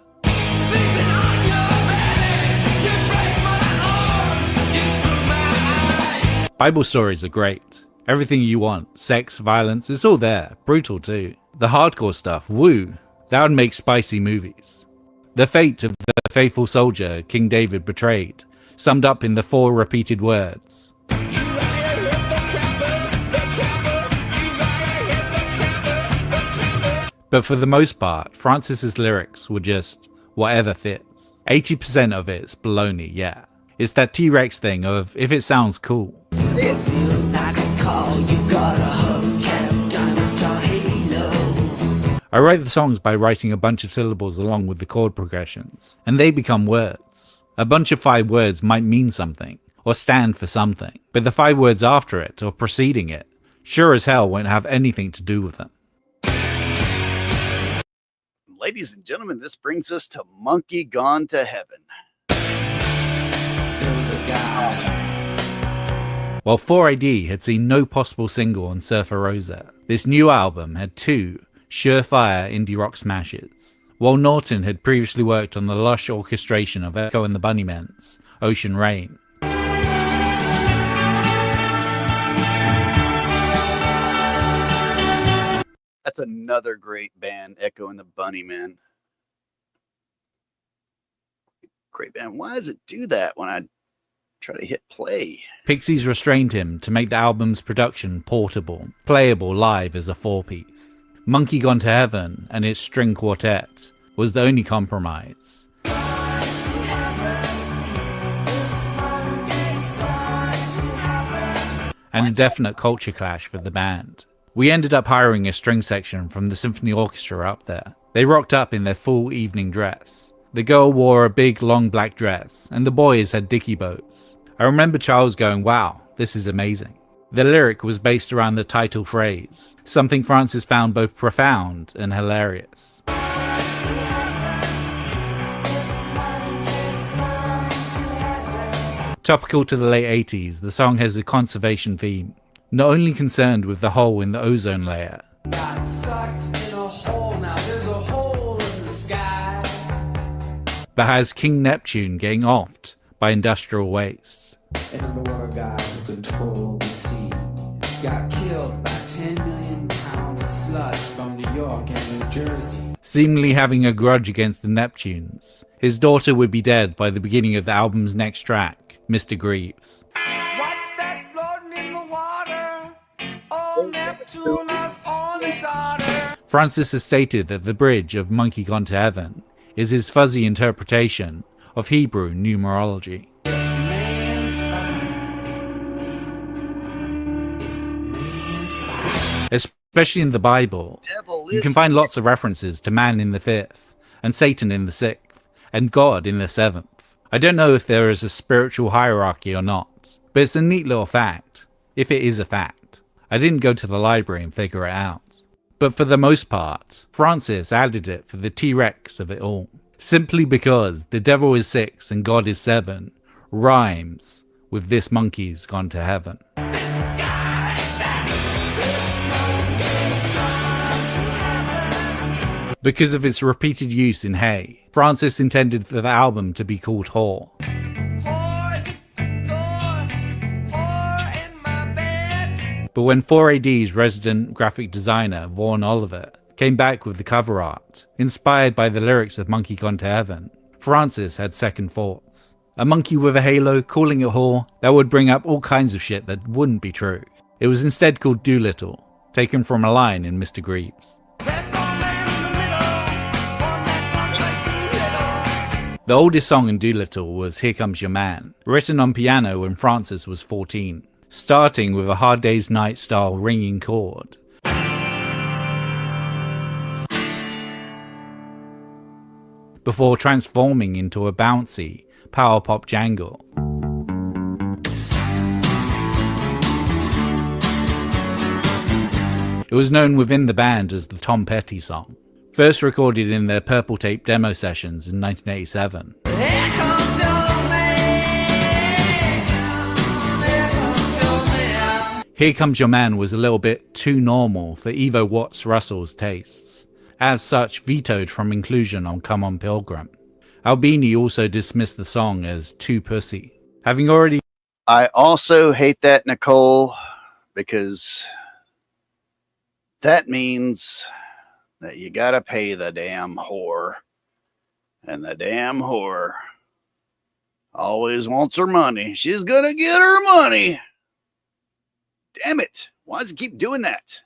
Bible stories are great. Everything you want, sex, violence, it's all there. Brutal too. The hardcore stuff, woo, that would make spicy movies. The fate of the faithful soldier King David betrayed, summed up in the 4 repeated words. But for the most part, Francis's lyrics were just whatever fits. 80% of it's baloney, yeah. It's that T-Rex thing of if it sounds cool. I write the songs by writing a bunch of syllables along with the chord progressions, and they become words. A bunch of 5 words might mean something, or stand for something, but the 5 words after it, or preceding it, sure as hell won't have anything to do with them. Ladies and gentlemen, this brings us to Monkey Gone to Heaven. There was a guy. While 4AD had seen no possible single on Surfer Rosa, this new album had 2 surefire indie rock smashes. While Norton had previously worked on the lush orchestration of Echo and the Bunnymen's Ocean Rain. That's another great band, Echo and the Bunnymen. Great band. Why does it do that when I try to hit play? Pixies restrained him to make the album's production portable, playable live as a 4-piece. Monkey Gone to Heaven and its string quartet was the only compromise. And a definite culture clash for the band. We ended up hiring a string section from the symphony orchestra up there. They rocked up in their full evening dress. The girl wore a big long black dress, and the boys had dicky bows. I remember Charles going, wow, this is amazing. The lyric was based around the title phrase, something Francis found both profound and hilarious. Topical to the late 80s, the song has a conservation theme, not only concerned with the hole in the ozone layer, but has King Neptune getting offed by industrial waste. Underwater guy who controlled the sea got killed by 10 million pounds of sludge from New York and New Jersey. Seemingly having a grudge against the Neptunes, his daughter would be dead by the beginning of the album's next track, Mr. Greaves. What's that floating in the water? Oh, Neptune's only daughter. Francis has stated that the bridge of Monkey Gone to Heaven is his fuzzy interpretation of Hebrew numerology. Especially in the Bible, you can find lots of references to man in the 5th, and Satan in the 6th, and God in the 7th. I don't know if there is a spiritual hierarchy or not, but it's a neat little fact, if it is a fact. I didn't go to the library and figure it out. But for the most part, Francis added it for the T-Rex of it all, simply because the devil is 6 and God is 7 rhymes with this monkey's gone to heaven. Because of its repeated use in Hey, Francis intended for the album to be called Whore. But when 4AD's resident graphic designer, Vaughan Oliver, came back with the cover art, inspired by the lyrics of Monkey Gone to Heaven, Francis had second thoughts. A monkey with a halo calling it whore, that would bring up all kinds of shit that wouldn't be true. It was instead called Doolittle, taken from a line in Mr. Greaves. The oldest song in Doolittle was Here Comes Your Man, written on piano when Francis was 14, starting with a Hard Day's Night style ringing chord. Before transforming into a bouncy, power pop jangle. It was known within the band as the Tom Petty song, first recorded in their Purple Tape demo sessions in 1987. Here Comes Your Man was a little bit too normal for Evo Watts Russell's tastes, as such vetoed from inclusion on Come On Pilgrim. Albini also dismissed the song as too pussy, having already... I also hate that, Nicole, because that means that you gotta pay the damn whore. And the damn whore always wants her money. She's gonna get her money. Damn it. Why does it keep doing that?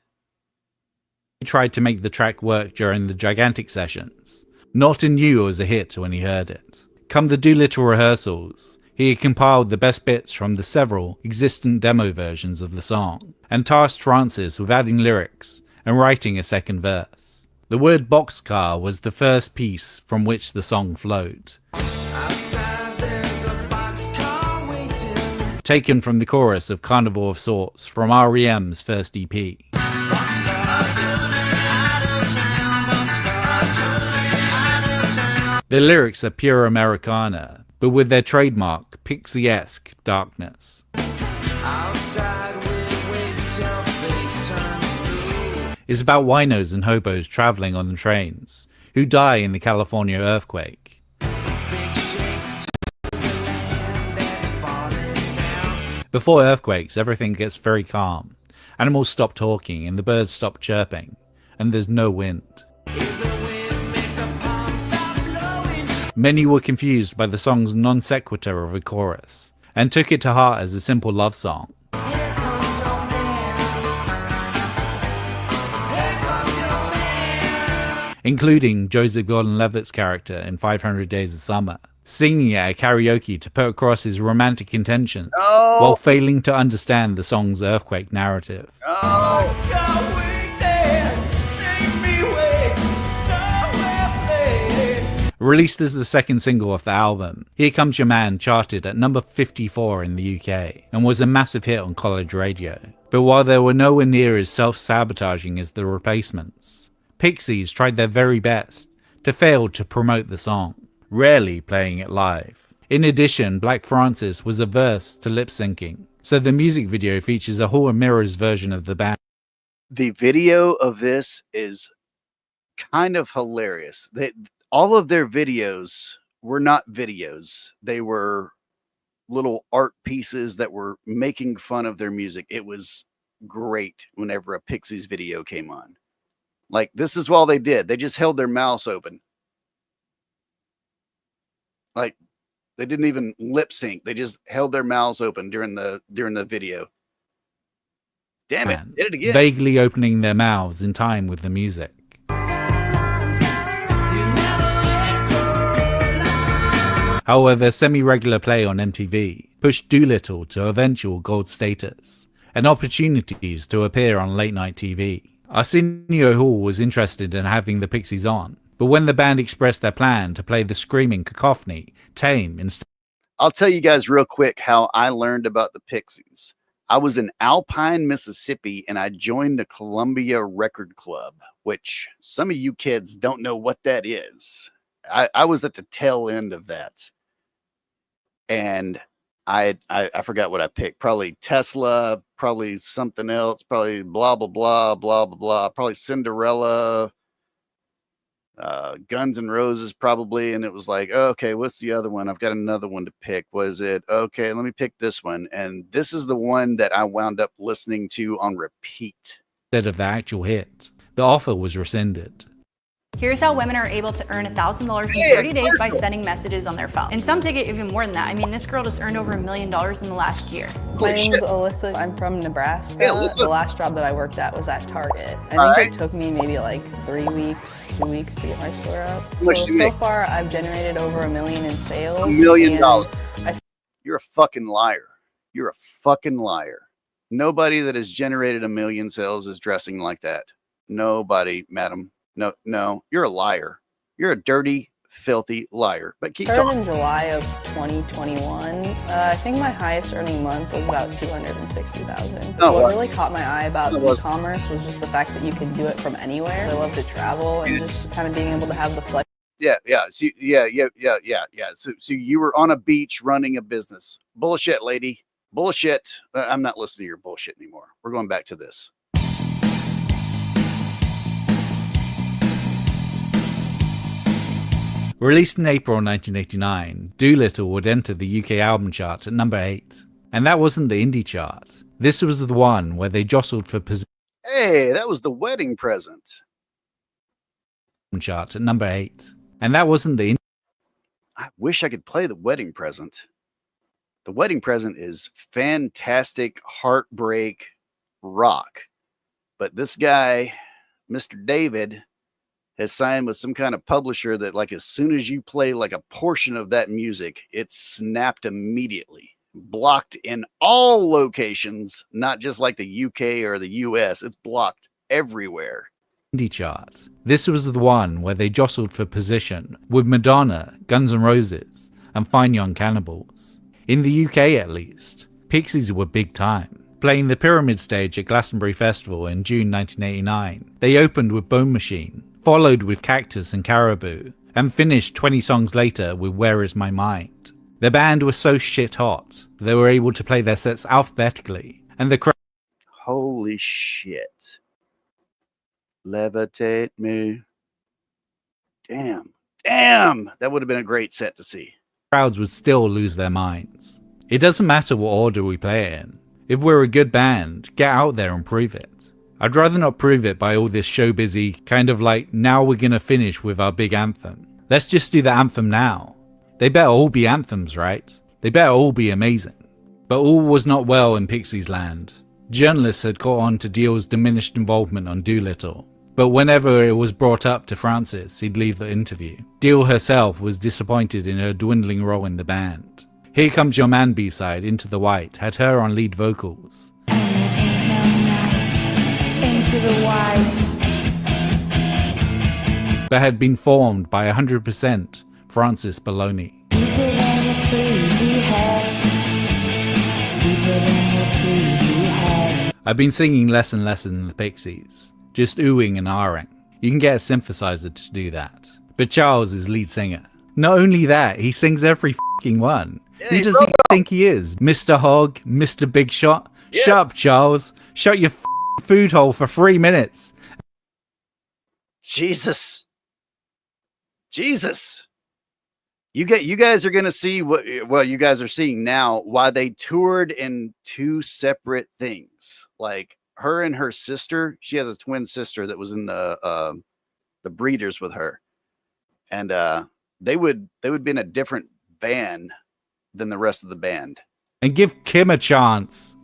He tried to make the track work during the Gigantic sessions. Norton knew it was a hit when he heard it. Come the Doolittle rehearsals, he had compiled the best bits from the several existent demo versions of the song, and tasked Francis with adding lyrics and writing a second verse. The word boxcar was the first piece from which the song flowed. Taken from the chorus of Carnival of Sorts from R.E.M's first EP. The lyrics are pure Americana, but with their trademark Pixie-esque darkness. It's about winos and hobos traveling on the trains, who die in the California earthquake. Before earthquakes, everything gets very calm. Animals stop talking and the birds stop chirping, and there's no wind. Many were confused by the song's non sequitur of a chorus, and took it to heart as a simple love song. Including Joseph Gordon-Levitt's character in 500 Days of Summer, singing it at karaoke to put across his romantic intentions, while failing to understand the song's earthquake narrative. Released as the second single of the album, Here Comes Your Man charted at number 54 in the UK, and was a massive hit on college radio. But while they were nowhere near as self-sabotaging as the Replacements, Pixies tried their very best to fail to promote the song, rarely playing it live. In addition, Black Francis was averse to lip-syncing, so the music video features a Hall & Mirrors version of the band. The video of this is kind of hilarious. All of their videos were not videos. They were little art pieces that were making fun of their music. It was great whenever a Pixies video came on. Like, this is all they did. They just held their mouths open. Like, they didn't even lip sync. They just held their mouths open during the video. Damn it, did it again. Vaguely opening their mouths in time with the music. However, semi-regular play on MTV pushed Doolittle to eventual gold status, and opportunities to appear on late-night TV. Arsenio Hall was interested in having the Pixies on, but when the band expressed their plan to play the screaming cacophony, Tame instead... I'll tell you guys real quick how I learned about the Pixies. I was in Alpine, Mississippi, and I joined the Columbia Record Club, which some of you kids don't know what that is. I was at the tail end of that. And I forgot what I picked. Probably Tesla, probably something else, probably blah, blah, blah, blah, blah, blah, probably Cinderella. Guns N' Roses probably, and it was like, oh, okay, what's the other one? I've got another one to pick. Was it okay? Let me pick this one, and this is the one that I wound up listening to on repeat instead of the actual hit. The offer was rescinded. Here's how women are able to earn $1,000 in 30 days by sending messages on their phone. And some take it even more than that. I mean, this girl just earned over $1 million in the last year. My name is Alyssa. I'm from Nebraska. The last job that I worked at was at Target. I All think right. it took me maybe like 3 weeks, 2 weeks to get my store up. How much So, do you make? far, I've generated over $1 million in sales. $1 million. and You're a fucking liar. You're a fucking liar. Nobody that has generated $1 million sales is dressing like that. Nobody, madam. No, you're a liar. You're a dirty, filthy liar. But keep started going. in July of 2021. I think my highest earning month was about $260,000. Oh, What wow. really caught my eye about It was. e-commerce was just the fact that you could do it from anywhere. I love to travel and just kind of being able to have the flex. Yeah. So, yeah. So you were on a beach running a business. Bullshit, lady. Bullshit. I'm not listening to your bullshit anymore. We're going back to this. Released in April 1989, Doolittle would enter the UK album chart at number 8. And that wasn't the indie chart. This was the one where they jostled for position Hey, that was the wedding present. chart at number 8. And that wasn't the I wish I could play the wedding present. The wedding present is fantastic heartbreak rock. But this guy, Mr. David, has signed with some kind of publisher that, like, as soon as you play like a portion of that music, it's snapped immediately. Blocked in all locations, not just like the UK or the US. It's blocked everywhere. indie chart. This was the one where they jostled for position with Madonna, Guns N' Roses, and Fine Young Cannibals. In the UK at least, Pixies were big time. Playing the Pyramid stage at Glastonbury Festival in June 1989, they opened with Bone Machine, followed with Cactus and Caribou, and finished 20 songs later with Where Is My Mind. The band was so shit hot, they were able to play their sets alphabetically, and the crowd Holy shit. Levitate me. Damn. That would have been a great set to see. crowds would still lose their minds. It doesn't matter what order we play it in. If we're a good band, get out there and prove it. I'd rather not prove it by all this showbizy kind of like, now we're gonna finish with our big anthem. Let's just do the anthem now. They better all be anthems, right? They better all be amazing. But all was not well in Pixies land. Journalists had caught on to Deal's diminished involvement on Doolittle. But whenever it was brought up to Francis, he'd leave the interview. Deal herself was disappointed in her dwindling role in the band. Here Comes Your Man B-side, Into the White, had her on lead vocals. Into the white. But had been formed by 100% Francis Baloney. Deeper than the sleep we had. Deeper than the sleep we had. I've been singing less and less in the Pixies, just oohing and ahhing. You can get a synthesizer to do that. But Charles is lead singer. Not only that, he sings every f***ing one. Who does he think he is? Mr. Hogg? Mr. Big Shot? Yes. Shut up, Charles. Shut your food hole for 3 minutes. Jesus. You guys are going to see what you guys are seeing now, why they toured in two separate things. Like her and her sister, she has a twin sister that was in the Breeders with her. And they would be in a different van than the rest of the band. And give Kim a chance.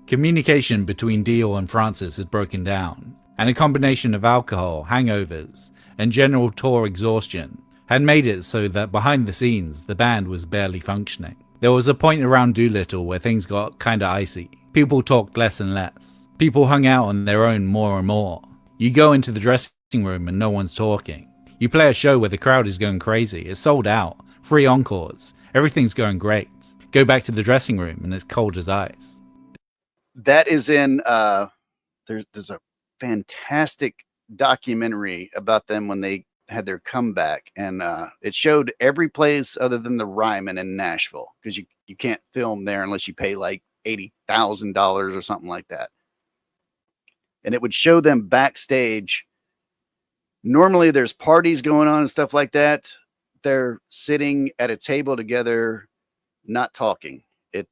Communication between Deal and Francis had broken down, and a combination of alcohol, hangovers, and general tour exhaustion had made it so that behind the scenes, the band was barely functioning. There was a point around Doolittle where things got kinda icy. People talked less and less. People hung out on their own more and more. You go into the dressing room and no one's talking. You play a show where the crowd is going crazy. It's sold out. 3 encores. Everything's going great. Go back to the dressing room and it's cold as ice. That is in there's a fantastic documentary about them when they had their comeback, and it showed every place other than the Ryman in Nashville, because you can't film there unless you pay like $80,000 or something like that. And it would show them backstage normally there's parties going on and stuff like that. They're sitting at a table together, not talking. It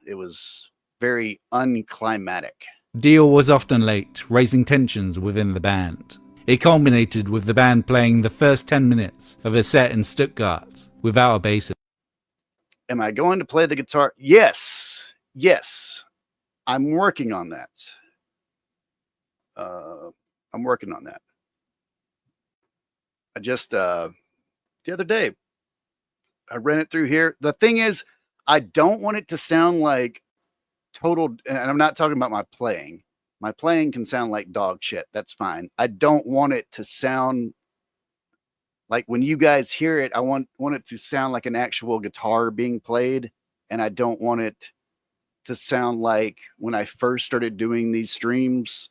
was very unclimatic. Dio was often late, raising tensions within the band. It culminated with the band playing the first 10 minutes of a set in Stuttgart without a bassist. Am I going to play the guitar? Yes. Yes. I'm working on that. I'm working on that. I just, the other day, I ran it through here. The thing is, I don't want it to sound like total, and I'm not talking about my playing. My playing can sound like dog shit. That's fine. I don't want it to sound like when you guys hear it, I want it to sound like an actual guitar being played. And I don't want it to sound like when I first started doing these streams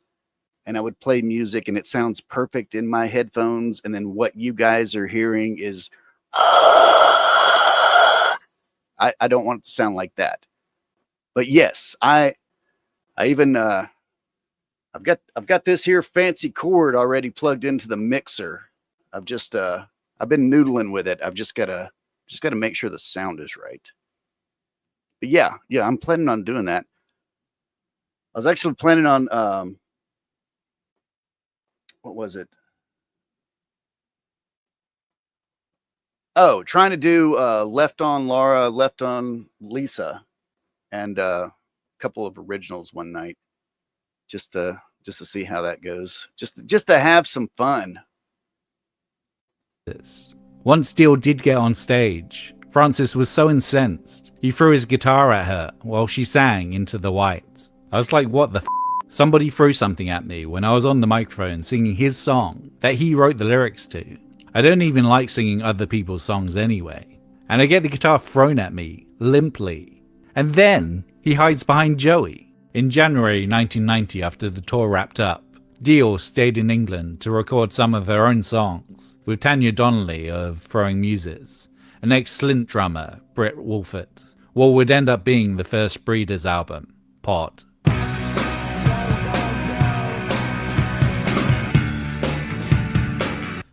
and I would play music and it sounds perfect in my headphones. And then what you guys are hearing is, I don't want it to sound like that. But yes, I even, I've got this here fancy cord already plugged into the mixer. I've just, I've been noodling with it. I've just got to make sure the sound is right. But yeah, I'm planning on doing that. I was actually planning on, what was it? Oh, trying to do Left on Laura, Left on Lisa, and a couple of originals one night, just to see how that goes. Just to have some fun. Once Dio did get on stage, Francis was so incensed, he threw his guitar at her while she sang Into the White. I was like, what the f***? Somebody threw something at me when I was on the microphone singing his song that he wrote the lyrics to. I don't even like singing other people's songs anyway. And I get the guitar thrown at me, limply. And then he hides behind Joey. In January 1990, after the tour wrapped up, Dio stayed in England to record some of her own songs with Tanya Donnelly of Throwing Muses, and ex-Slint drummer Britt Wolfert, what would end up being the first Breeders album, Pod.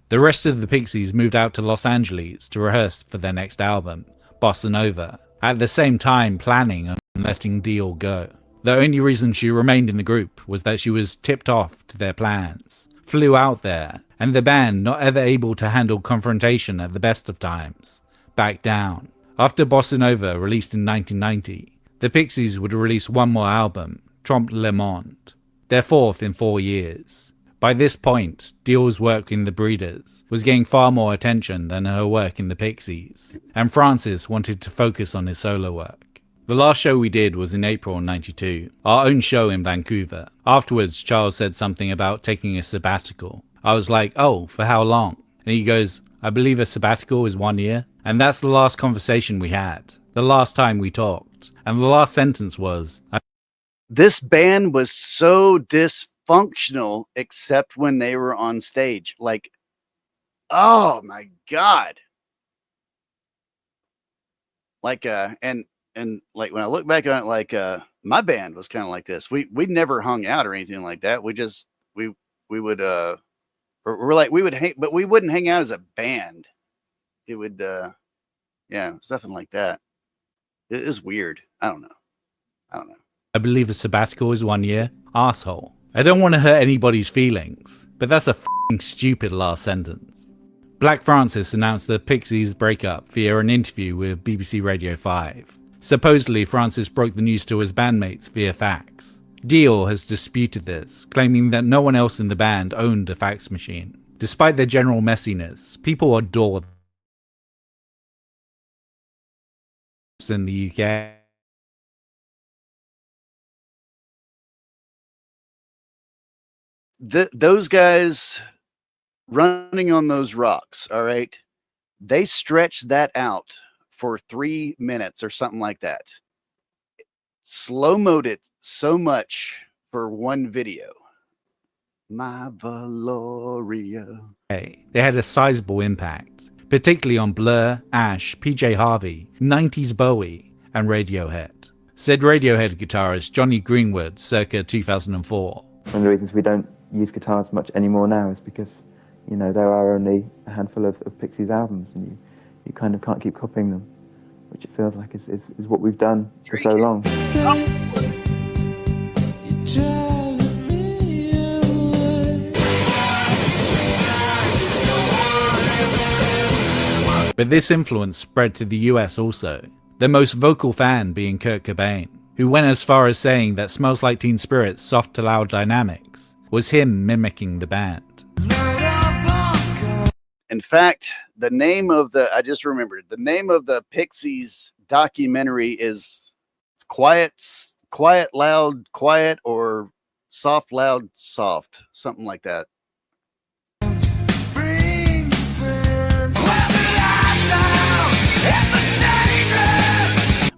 The rest of the Pixies moved out to Los Angeles to rehearse for their next album, Bossa Nova, at the same time planning on letting Dio go. The only reason she remained in the group was that she was tipped off to their plans, flew out there, and the band, not ever able to handle confrontation at the best of times, backed down. After Bossa Nova released in 1990, the Pixies would release one more album, Trompe le Monde, their fourth in 4 years. By this point, Dio's work in the Breeders was getting far more attention than her work in the Pixies, and Francis wanted to focus on his solo work. The last show we did was in April '92, our own show in Vancouver. Afterwards, Charles said something about taking a sabbatical. I was like, oh, for how long? And he goes, I believe a sabbatical is 1 year. And that's the last conversation we had, the last time we talked. And the last sentence was, this band was so dysfunctional except when they were on stage. Like, oh my God. Like, and like when I look back on it, like, my band was kind of like this. We never hung out or anything like that. We just, we would, we're like, we would hang, but we wouldn't hang out as a band. It would, yeah, it's nothing like that. It is weird. I don't know. I believe a sabbatical is 1 year. Asshole. I don't want to hurt anybody's feelings, but that's a f***ing stupid last sentence. Black Francis announced the Pixies' breakup via an interview with BBC Radio 5. Supposedly, Francis broke the news to his bandmates via fax. Dio has disputed this, claiming that no one else in the band owned a fax machine. Despite their general messiness, people adore them in the UK. Those guys running on those rocks, all right, they stretched that out for 3 minutes or something like that. Slow-moed it so much for one video. My Valoria. They had a sizable impact, particularly on Blur, Ash, PJ Harvey, 90s Bowie, and Radiohead. Said Radiohead guitarist Johnny Greenwood circa 2004. One of the reasons we don't use guitars much anymore now is because You know, there are only a handful of Pixies albums, and you kind of can't keep copying them, which it feels like is what we've done for so long. But this influence spread to the US also, the most vocal fan being Kurt Cobain, who went as far as saying that Smells Like Teen Spirit's soft to loud dynamics was him mimicking the band. In fact, the name of I just remembered, the name of the Pixies documentary is Quiet, Loud, Quiet, or Soft, Loud, Soft, something like that.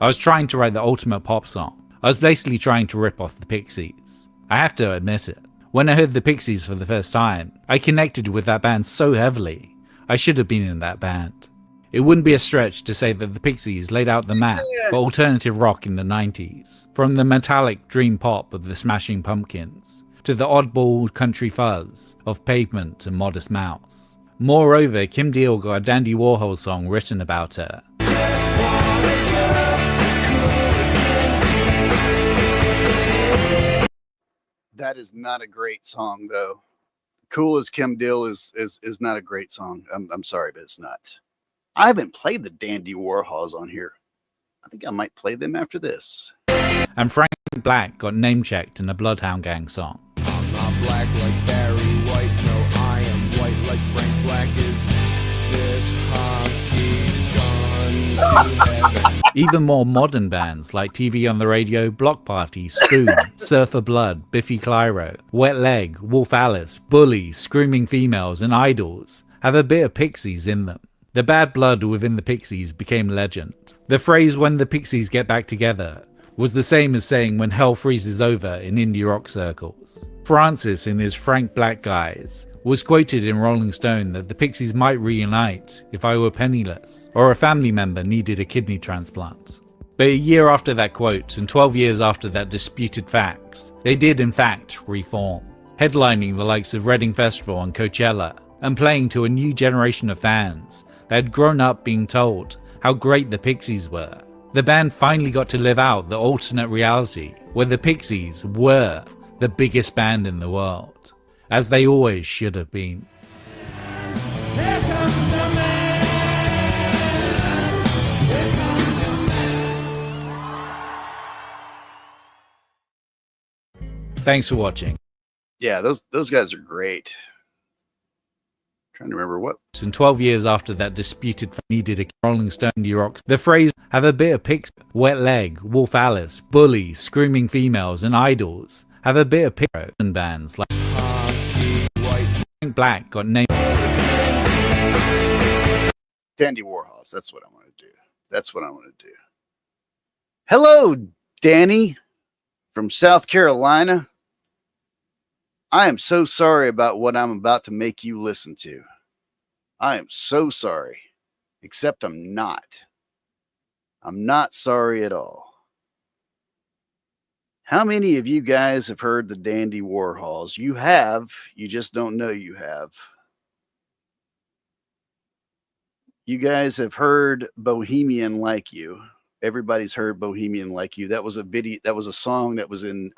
I was trying to write the ultimate pop song. I was basically trying to rip off the Pixies. I have to admit it. When I heard the Pixies for the first time, I connected with that band so heavily. I should have been in that band. It wouldn't be a stretch to say that the Pixies laid out the map for alternative rock in the 90s, from the metallic dream pop of the Smashing Pumpkins to the oddball country fuzz of Pavement and Modest Mouse. Moreover, Kim Deal got a Dandy Warhol song written about her. That is not a great song, though. Cool as Kim Deal is not a great song. I'm sorry, but it's not. I haven't played the Dandy Warhols on here. I think I might play them after this. And Frank Black got name-checked in a Bloodhound Gang song. I'm not black like Barry White. No, I am white like Frank Black is. This hockey's gone to heaven. Even more modern bands like TV on the Radio, Block Party, Spoon, Surfer Blood, Biffy Clyro, Wet Leg, Wolf Alice, Bully, Screaming Females, and Idols have a bit of Pixies in them. The bad blood within the Pixies became legend. The phrase "when the Pixies get back together" was the same as saying "when hell freezes over" in indie rock circles. Francis, in his Frank Black Guys, was quoted in Rolling Stone that the Pixies might reunite if I were penniless, or a family member needed a kidney transplant. But a year after that quote, and 12 years after that disputed facts, they did in fact reform, headlining the likes of Reading Festival and Coachella, and playing to a new generation of fans that had grown up being told how great the Pixies were. The band finally got to live out the alternate reality where the Pixies were the biggest band in the world, as they always should have been. Thanks for watching. Yeah, those guys are great. Trying to remember what. And 12 years after that disputed needed a Rolling Stone rocks, the phrase "have a bit of Pixies," Wet Leg, Wolf Alice, Bully, Screaming Females, and Idols have a bit of Pixies, and bands like Frank Black got named. Dandy Warhols. That's what I want to do. That's what I want to do. Hello, Danny from South Carolina. I am so sorry about what I'm about to make you listen to. I am so sorry. Except I'm not. I'm not sorry at all. How many of you guys have heard the Dandy Warhols? You have. You just don't know you have. You guys have heard Bohemian Like You. Everybody's heard Bohemian Like You. That was a video. That was a song that was in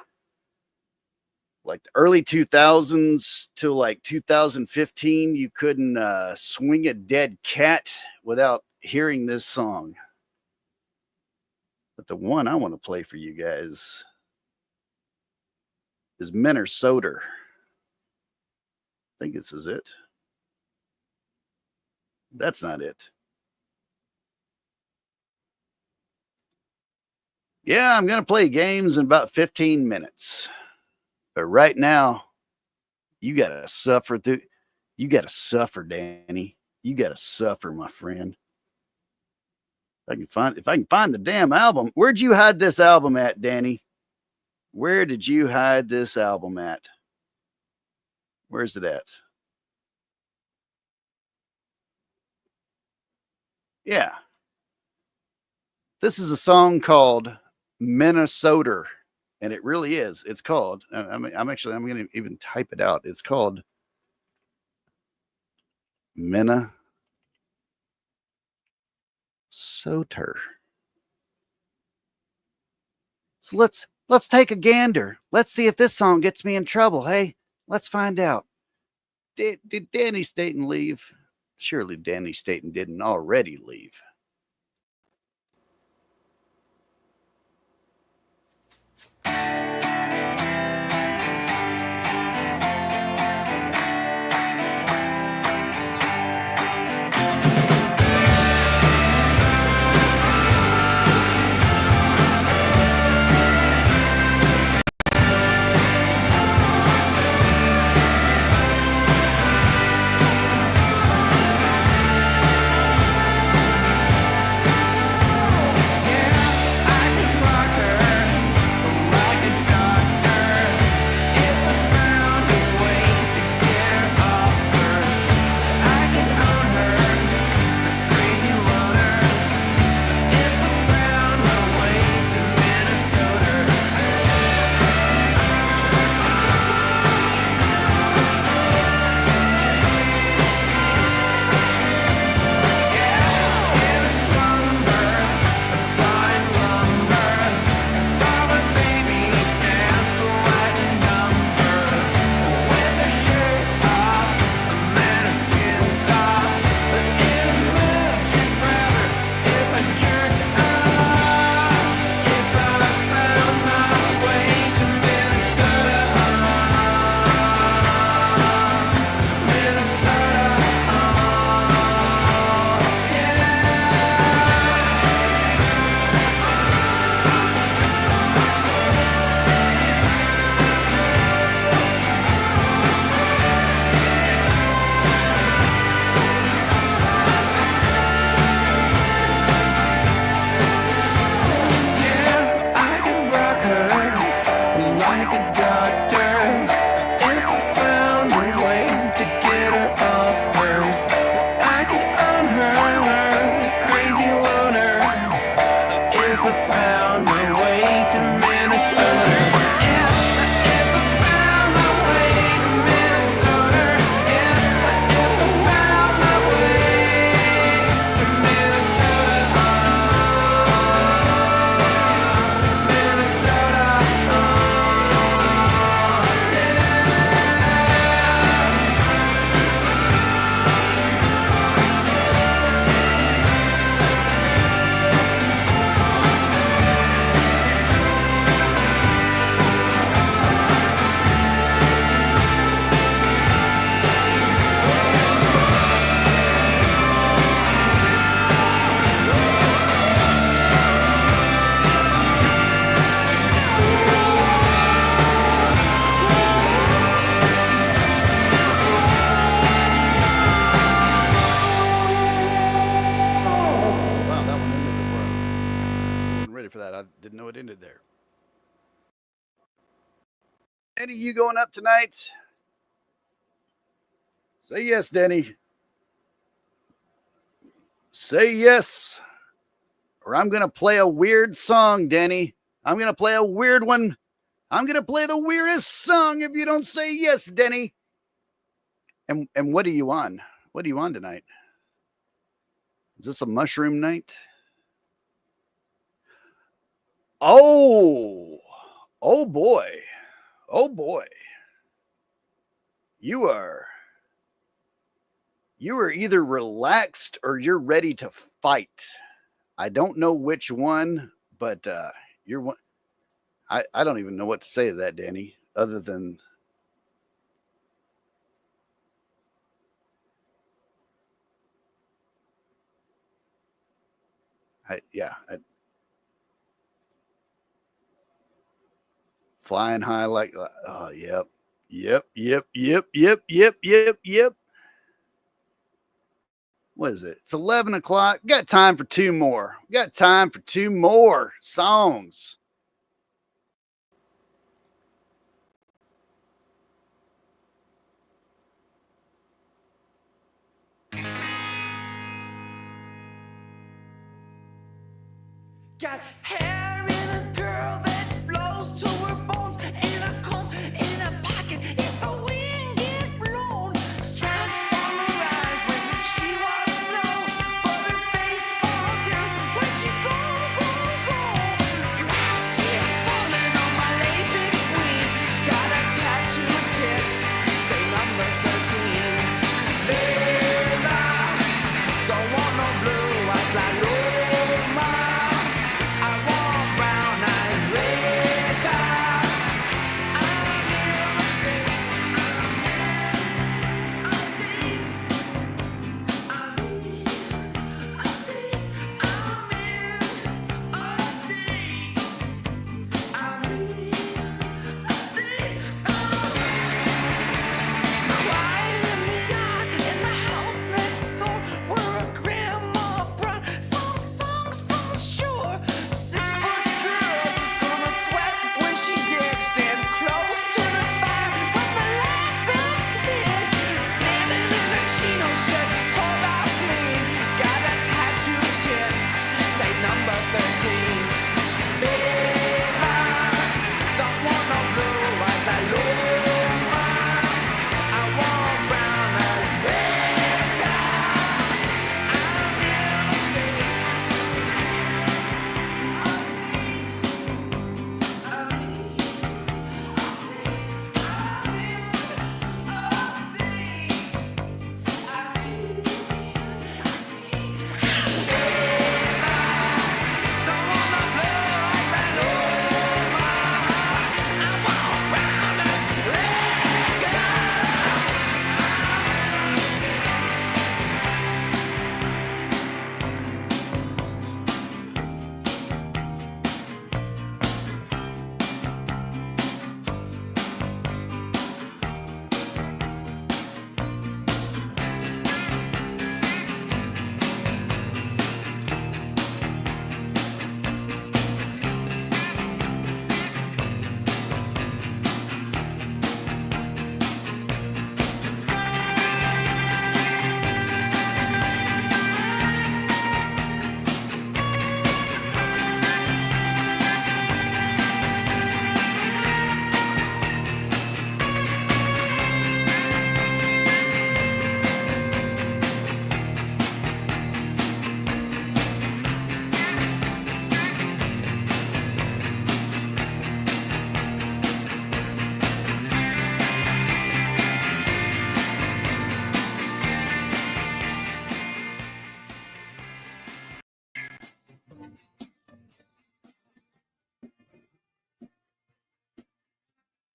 like the early 2000s to like 2015. You couldn't swing a dead cat without hearing this song. But the one I want to play for you guys is Minnesota. I think this is it. That's not it. Yeah, I'm going to play games in about 15 minutes. But right now, you got to suffer through. You got to suffer, Danny. You got to suffer, my friend. If I can find the damn album. Where'd you hide this album at, Danny? Where did you hide this album at? Where's it at? Yeah. This is a song called Minnesota. And it really is. It's called, I'm going to even type it out. It's called Minnesota. So let's take a gander. Let's see if this song gets me in trouble. Hey, let's find out. Did Danny Staten leave? Surely Danny Staten didn't already leave. Denny, you going up tonight? Say yes, Denny. Say yes. Or I'm going to play a weird song, Denny. I'm going to play a weird one. I'm going to play the weirdest song if you don't say yes, Denny. And what are you on? What are you on tonight? Is this a mushroom night? Oh boy. Oh boy. You are either relaxed or you're ready to fight. I don't know which one, but you're one. I don't even know what to say to that, Danny, other than flying high like, oh, yep. What is it? It's 11 o'clock. Got time for two more. Got time for two more songs. Got hair in a girl that flows to her bones, and a comb in a pocket if the wind gets blown. Straps on her eyes when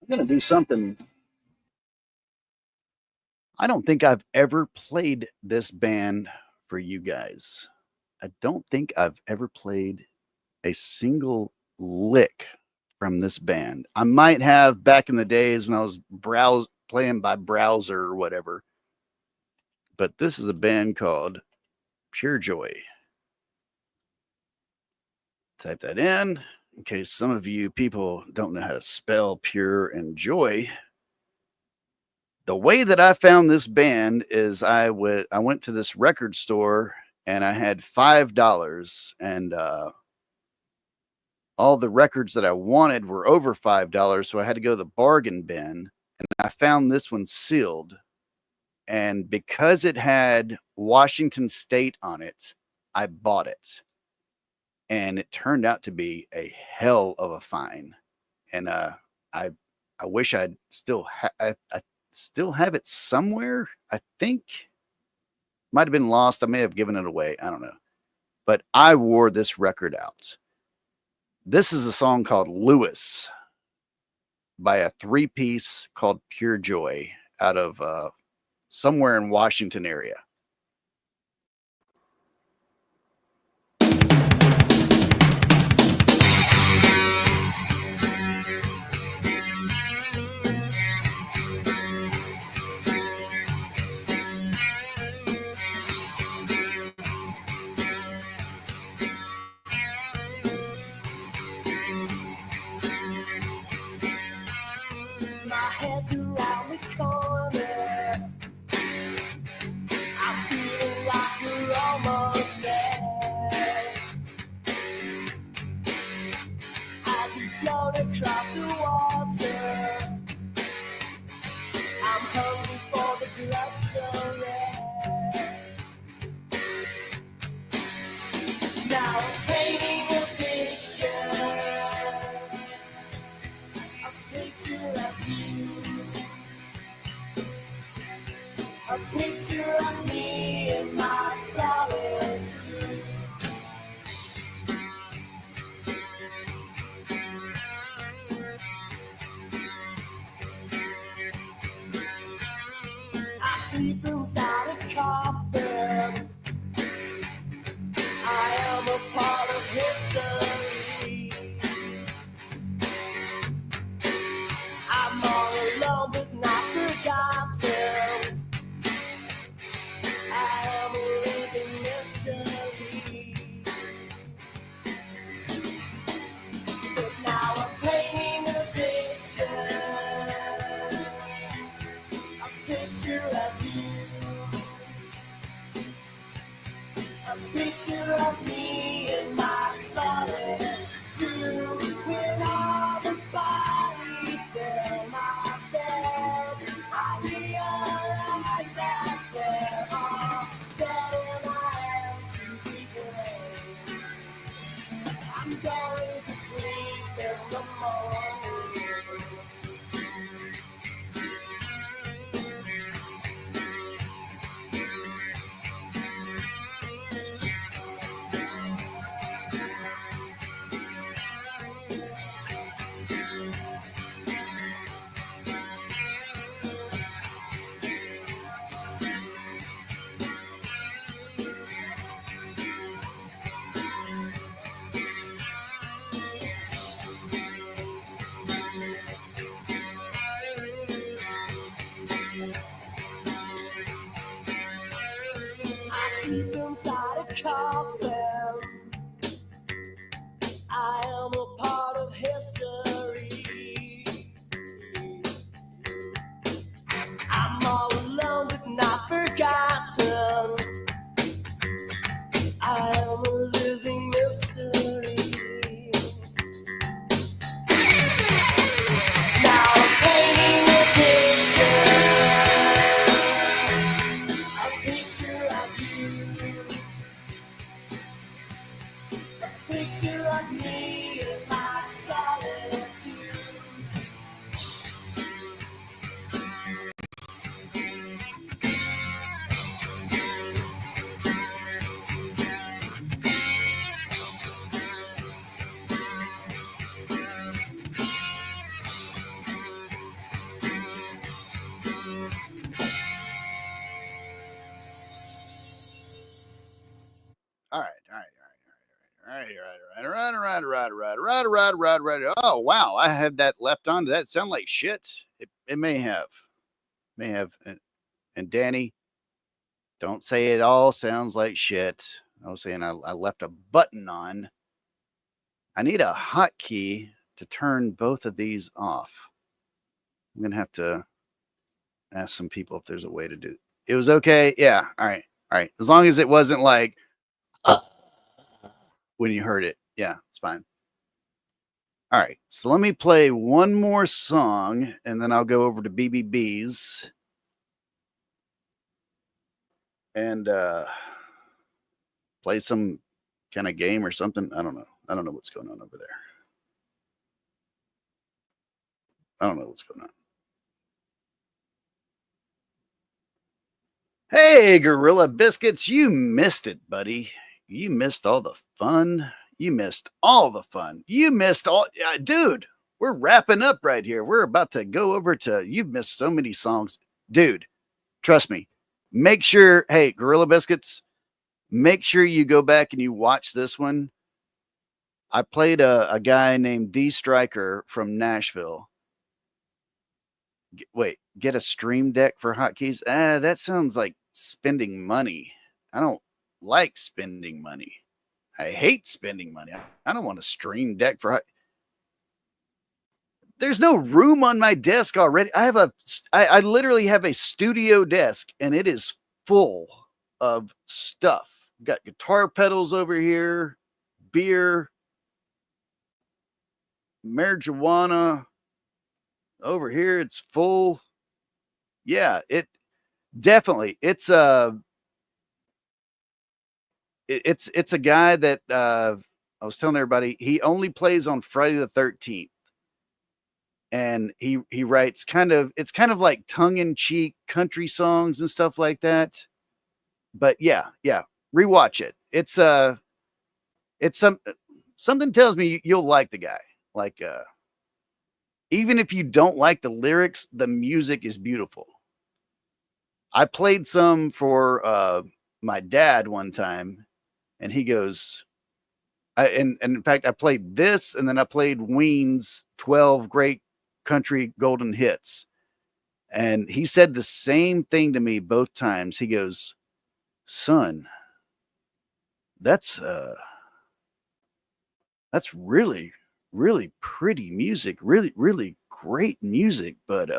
I'm going to do something. I don't think I've ever played this band for you guys. I don't think I've ever played a single lick from this band. I might have back in the days when I was playing by browser or whatever. But this is a band called Pure Joy. Type that in case some of you people don't know how to spell pure and joy. The way that I found this band is I went to this record store and I had $5 and all the records that I wanted were over $5, so I had to go to the bargain bin and I found this one sealed. And because it had Washington State on it, I bought it. And it turned out to be a hell of a find. And I wish I'd still I still have it somewhere. I think might have been lost. I may have given it away. I don't know. But I wore this record out. This is a song called Lewis by a 3-piece called Pure Joy out of somewhere in Washington area. My head's around the corner. I'm feeling like we're almost there. As we float across the water, I'm hungry for the blood so red. Now I'm painting a picture of you, a picture of me in my solitude. I sleep inside a coffin. I am a part of history. I'm all alone but not forgotten. I am a living mystery. But now I'm painting a picture of you, a picture of me in my solitude. When all the bodies fill my bed, I realize that there are dead in my empty grave. I'm going to sleep in the morning. I sleep inside a coffin. I am a part of history. I'm all alone but not forgotten. I am a living mystery. Now I'm painting a picture of you, a picture of me in my solitude. Right. Oh, wow. I had that left on. Did that sound like shit? It may have. And Danny, don't say it all sounds like shit. I was saying I left a button on. I need a hotkey to turn both of these off. I'm going to have to ask some people if there's a way to do it. It was okay. Yeah. All right. As long as it wasn't like when you heard it. Yeah, it's fine. All right. So let me play one more song and then I'll go over to BBB's and play some kind of game or something. I don't know. I don't know what's going on over there. I don't know what's going on. Hey, Gorilla Biscuits, you missed it, buddy. You missed all the fun. You missed all. Dude, we're wrapping up right here. We're about to go over to, you've missed so many songs. Dude, trust me. Make sure, hey, Gorilla Biscuits, make sure you go back and you watch this one. I played a guy named D Stryker from Nashville. Get a Stream Deck for hotkeys? That sounds like spending money. I don't like spending money. I hate spending money. I don't want a Stream Deck for There's no room on my desk already. I literally have a studio desk and it is full of stuff. Got guitar pedals over here, beer, marijuana. Over here, it's full. Yeah, it definitely. It's a guy that I was telling everybody he only plays on Friday the 13th, and he writes it's kind of like tongue-in-cheek country songs and stuff like that. But yeah, rewatch it. It's something tells me you'll like the guy. Like even if you don't like the lyrics, the music is beautiful. I played some for my dad one time, and he goes, and in fact, I played this, and then I played Ween's 12 Great Country Golden Hits. And he said the same thing to me both times. He goes, son, that's really, really pretty music, really, really great music, but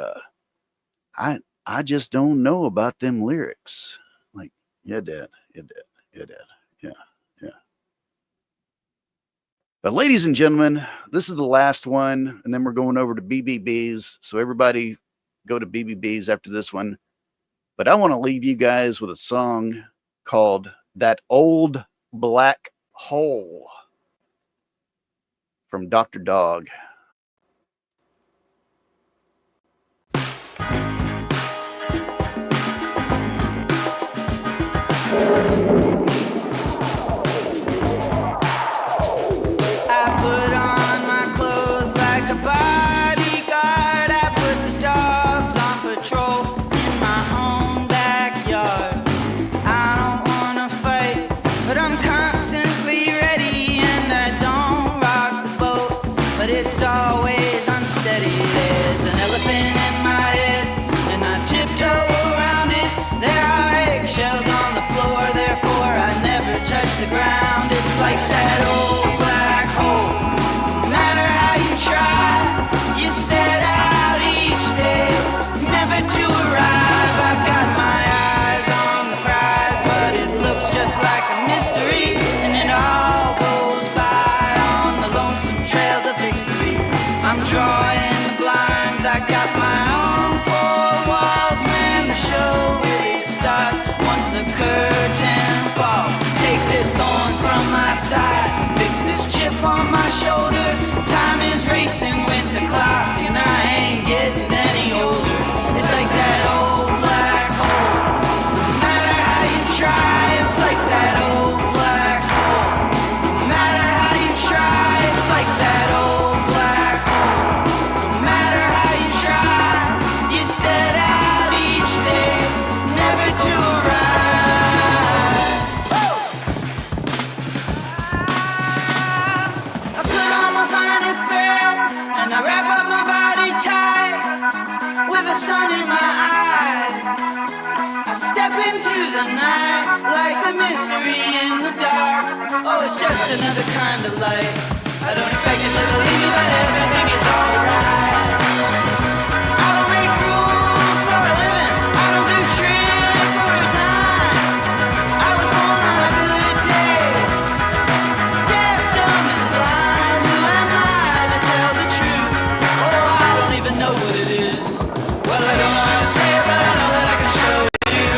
I just don't know about them lyrics. Like, yeah, Dad. Yeah. But ladies and gentlemen, this is the last one, and then we're going over to BBB's. So everybody go to BBB's after this one. But I want to leave you guys with a song called That Old Black Hole from Dr. Dog. I put on my clothes like a bodyguard. I put the dogs on patrol in my own backyard. I don't wanna fight, but I'm constantly ready, and I don't rock the boat, but it's always unsteady. There's an elephant in my head, and I tiptoe around it. There are eggshells on the floor, therefore I never touch the ground. It's like that old black hole. No matter how you try, you set out each day, never to arrive. I've got my eyes on the prize, but it looks just like a mystery, and it all goes by on the lonesome trail to victory. I'm drawing the blinds, I got my own four walls, man, the show really starts once the curtain falls. Take this thorn from my side, fix this chip on my shoulder. Time is racing with the clock, and I ain't getting any older. It's like that old black hole. No matter how you try, it's like that old black hole. No matter how you try, it's like that old black hole. No matter how you try, you set out each day, never to arrive. And I wrap up my body tight with the sun in my eyes. I step into the night like the mystery in the dark. Oh, it's just another kind of light. I don't expect it to believe me, but everything is alright. I don't make rules for a living. I don't do tricks for a time. I was born on a good day. Deaf, dumb, and blind. Who am I to tell the truth? Oh, I don't even know what it is. Well, I don't know how to say it, but I know that I can show you.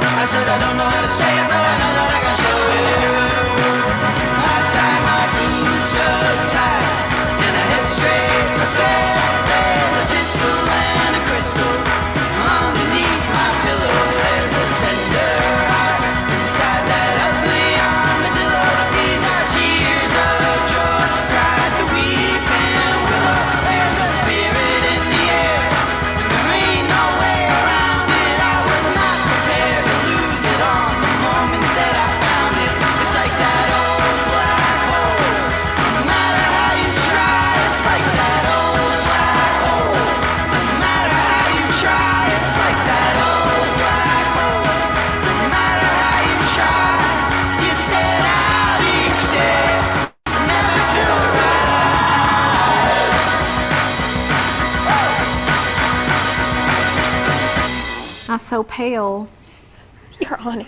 I said I don't know how to say it, but I know that I can show you. I tie my boots up tight and I head straight for bed. There's a pistol and a crystal underneath my pillow. There's a tender heart inside that ugly armadillo. These are tears of joy, cried the weeping willow. There's a spirit in the air and there ain't no way around it. I was not prepared to lose it on the moment that I found it. It's like that old black hole. No matter how you try, it's like that old black hole. No matter how you try, it's like that old black hole. No matter how you try, you set out each day, never to arrive. I'm so pale. You're on it.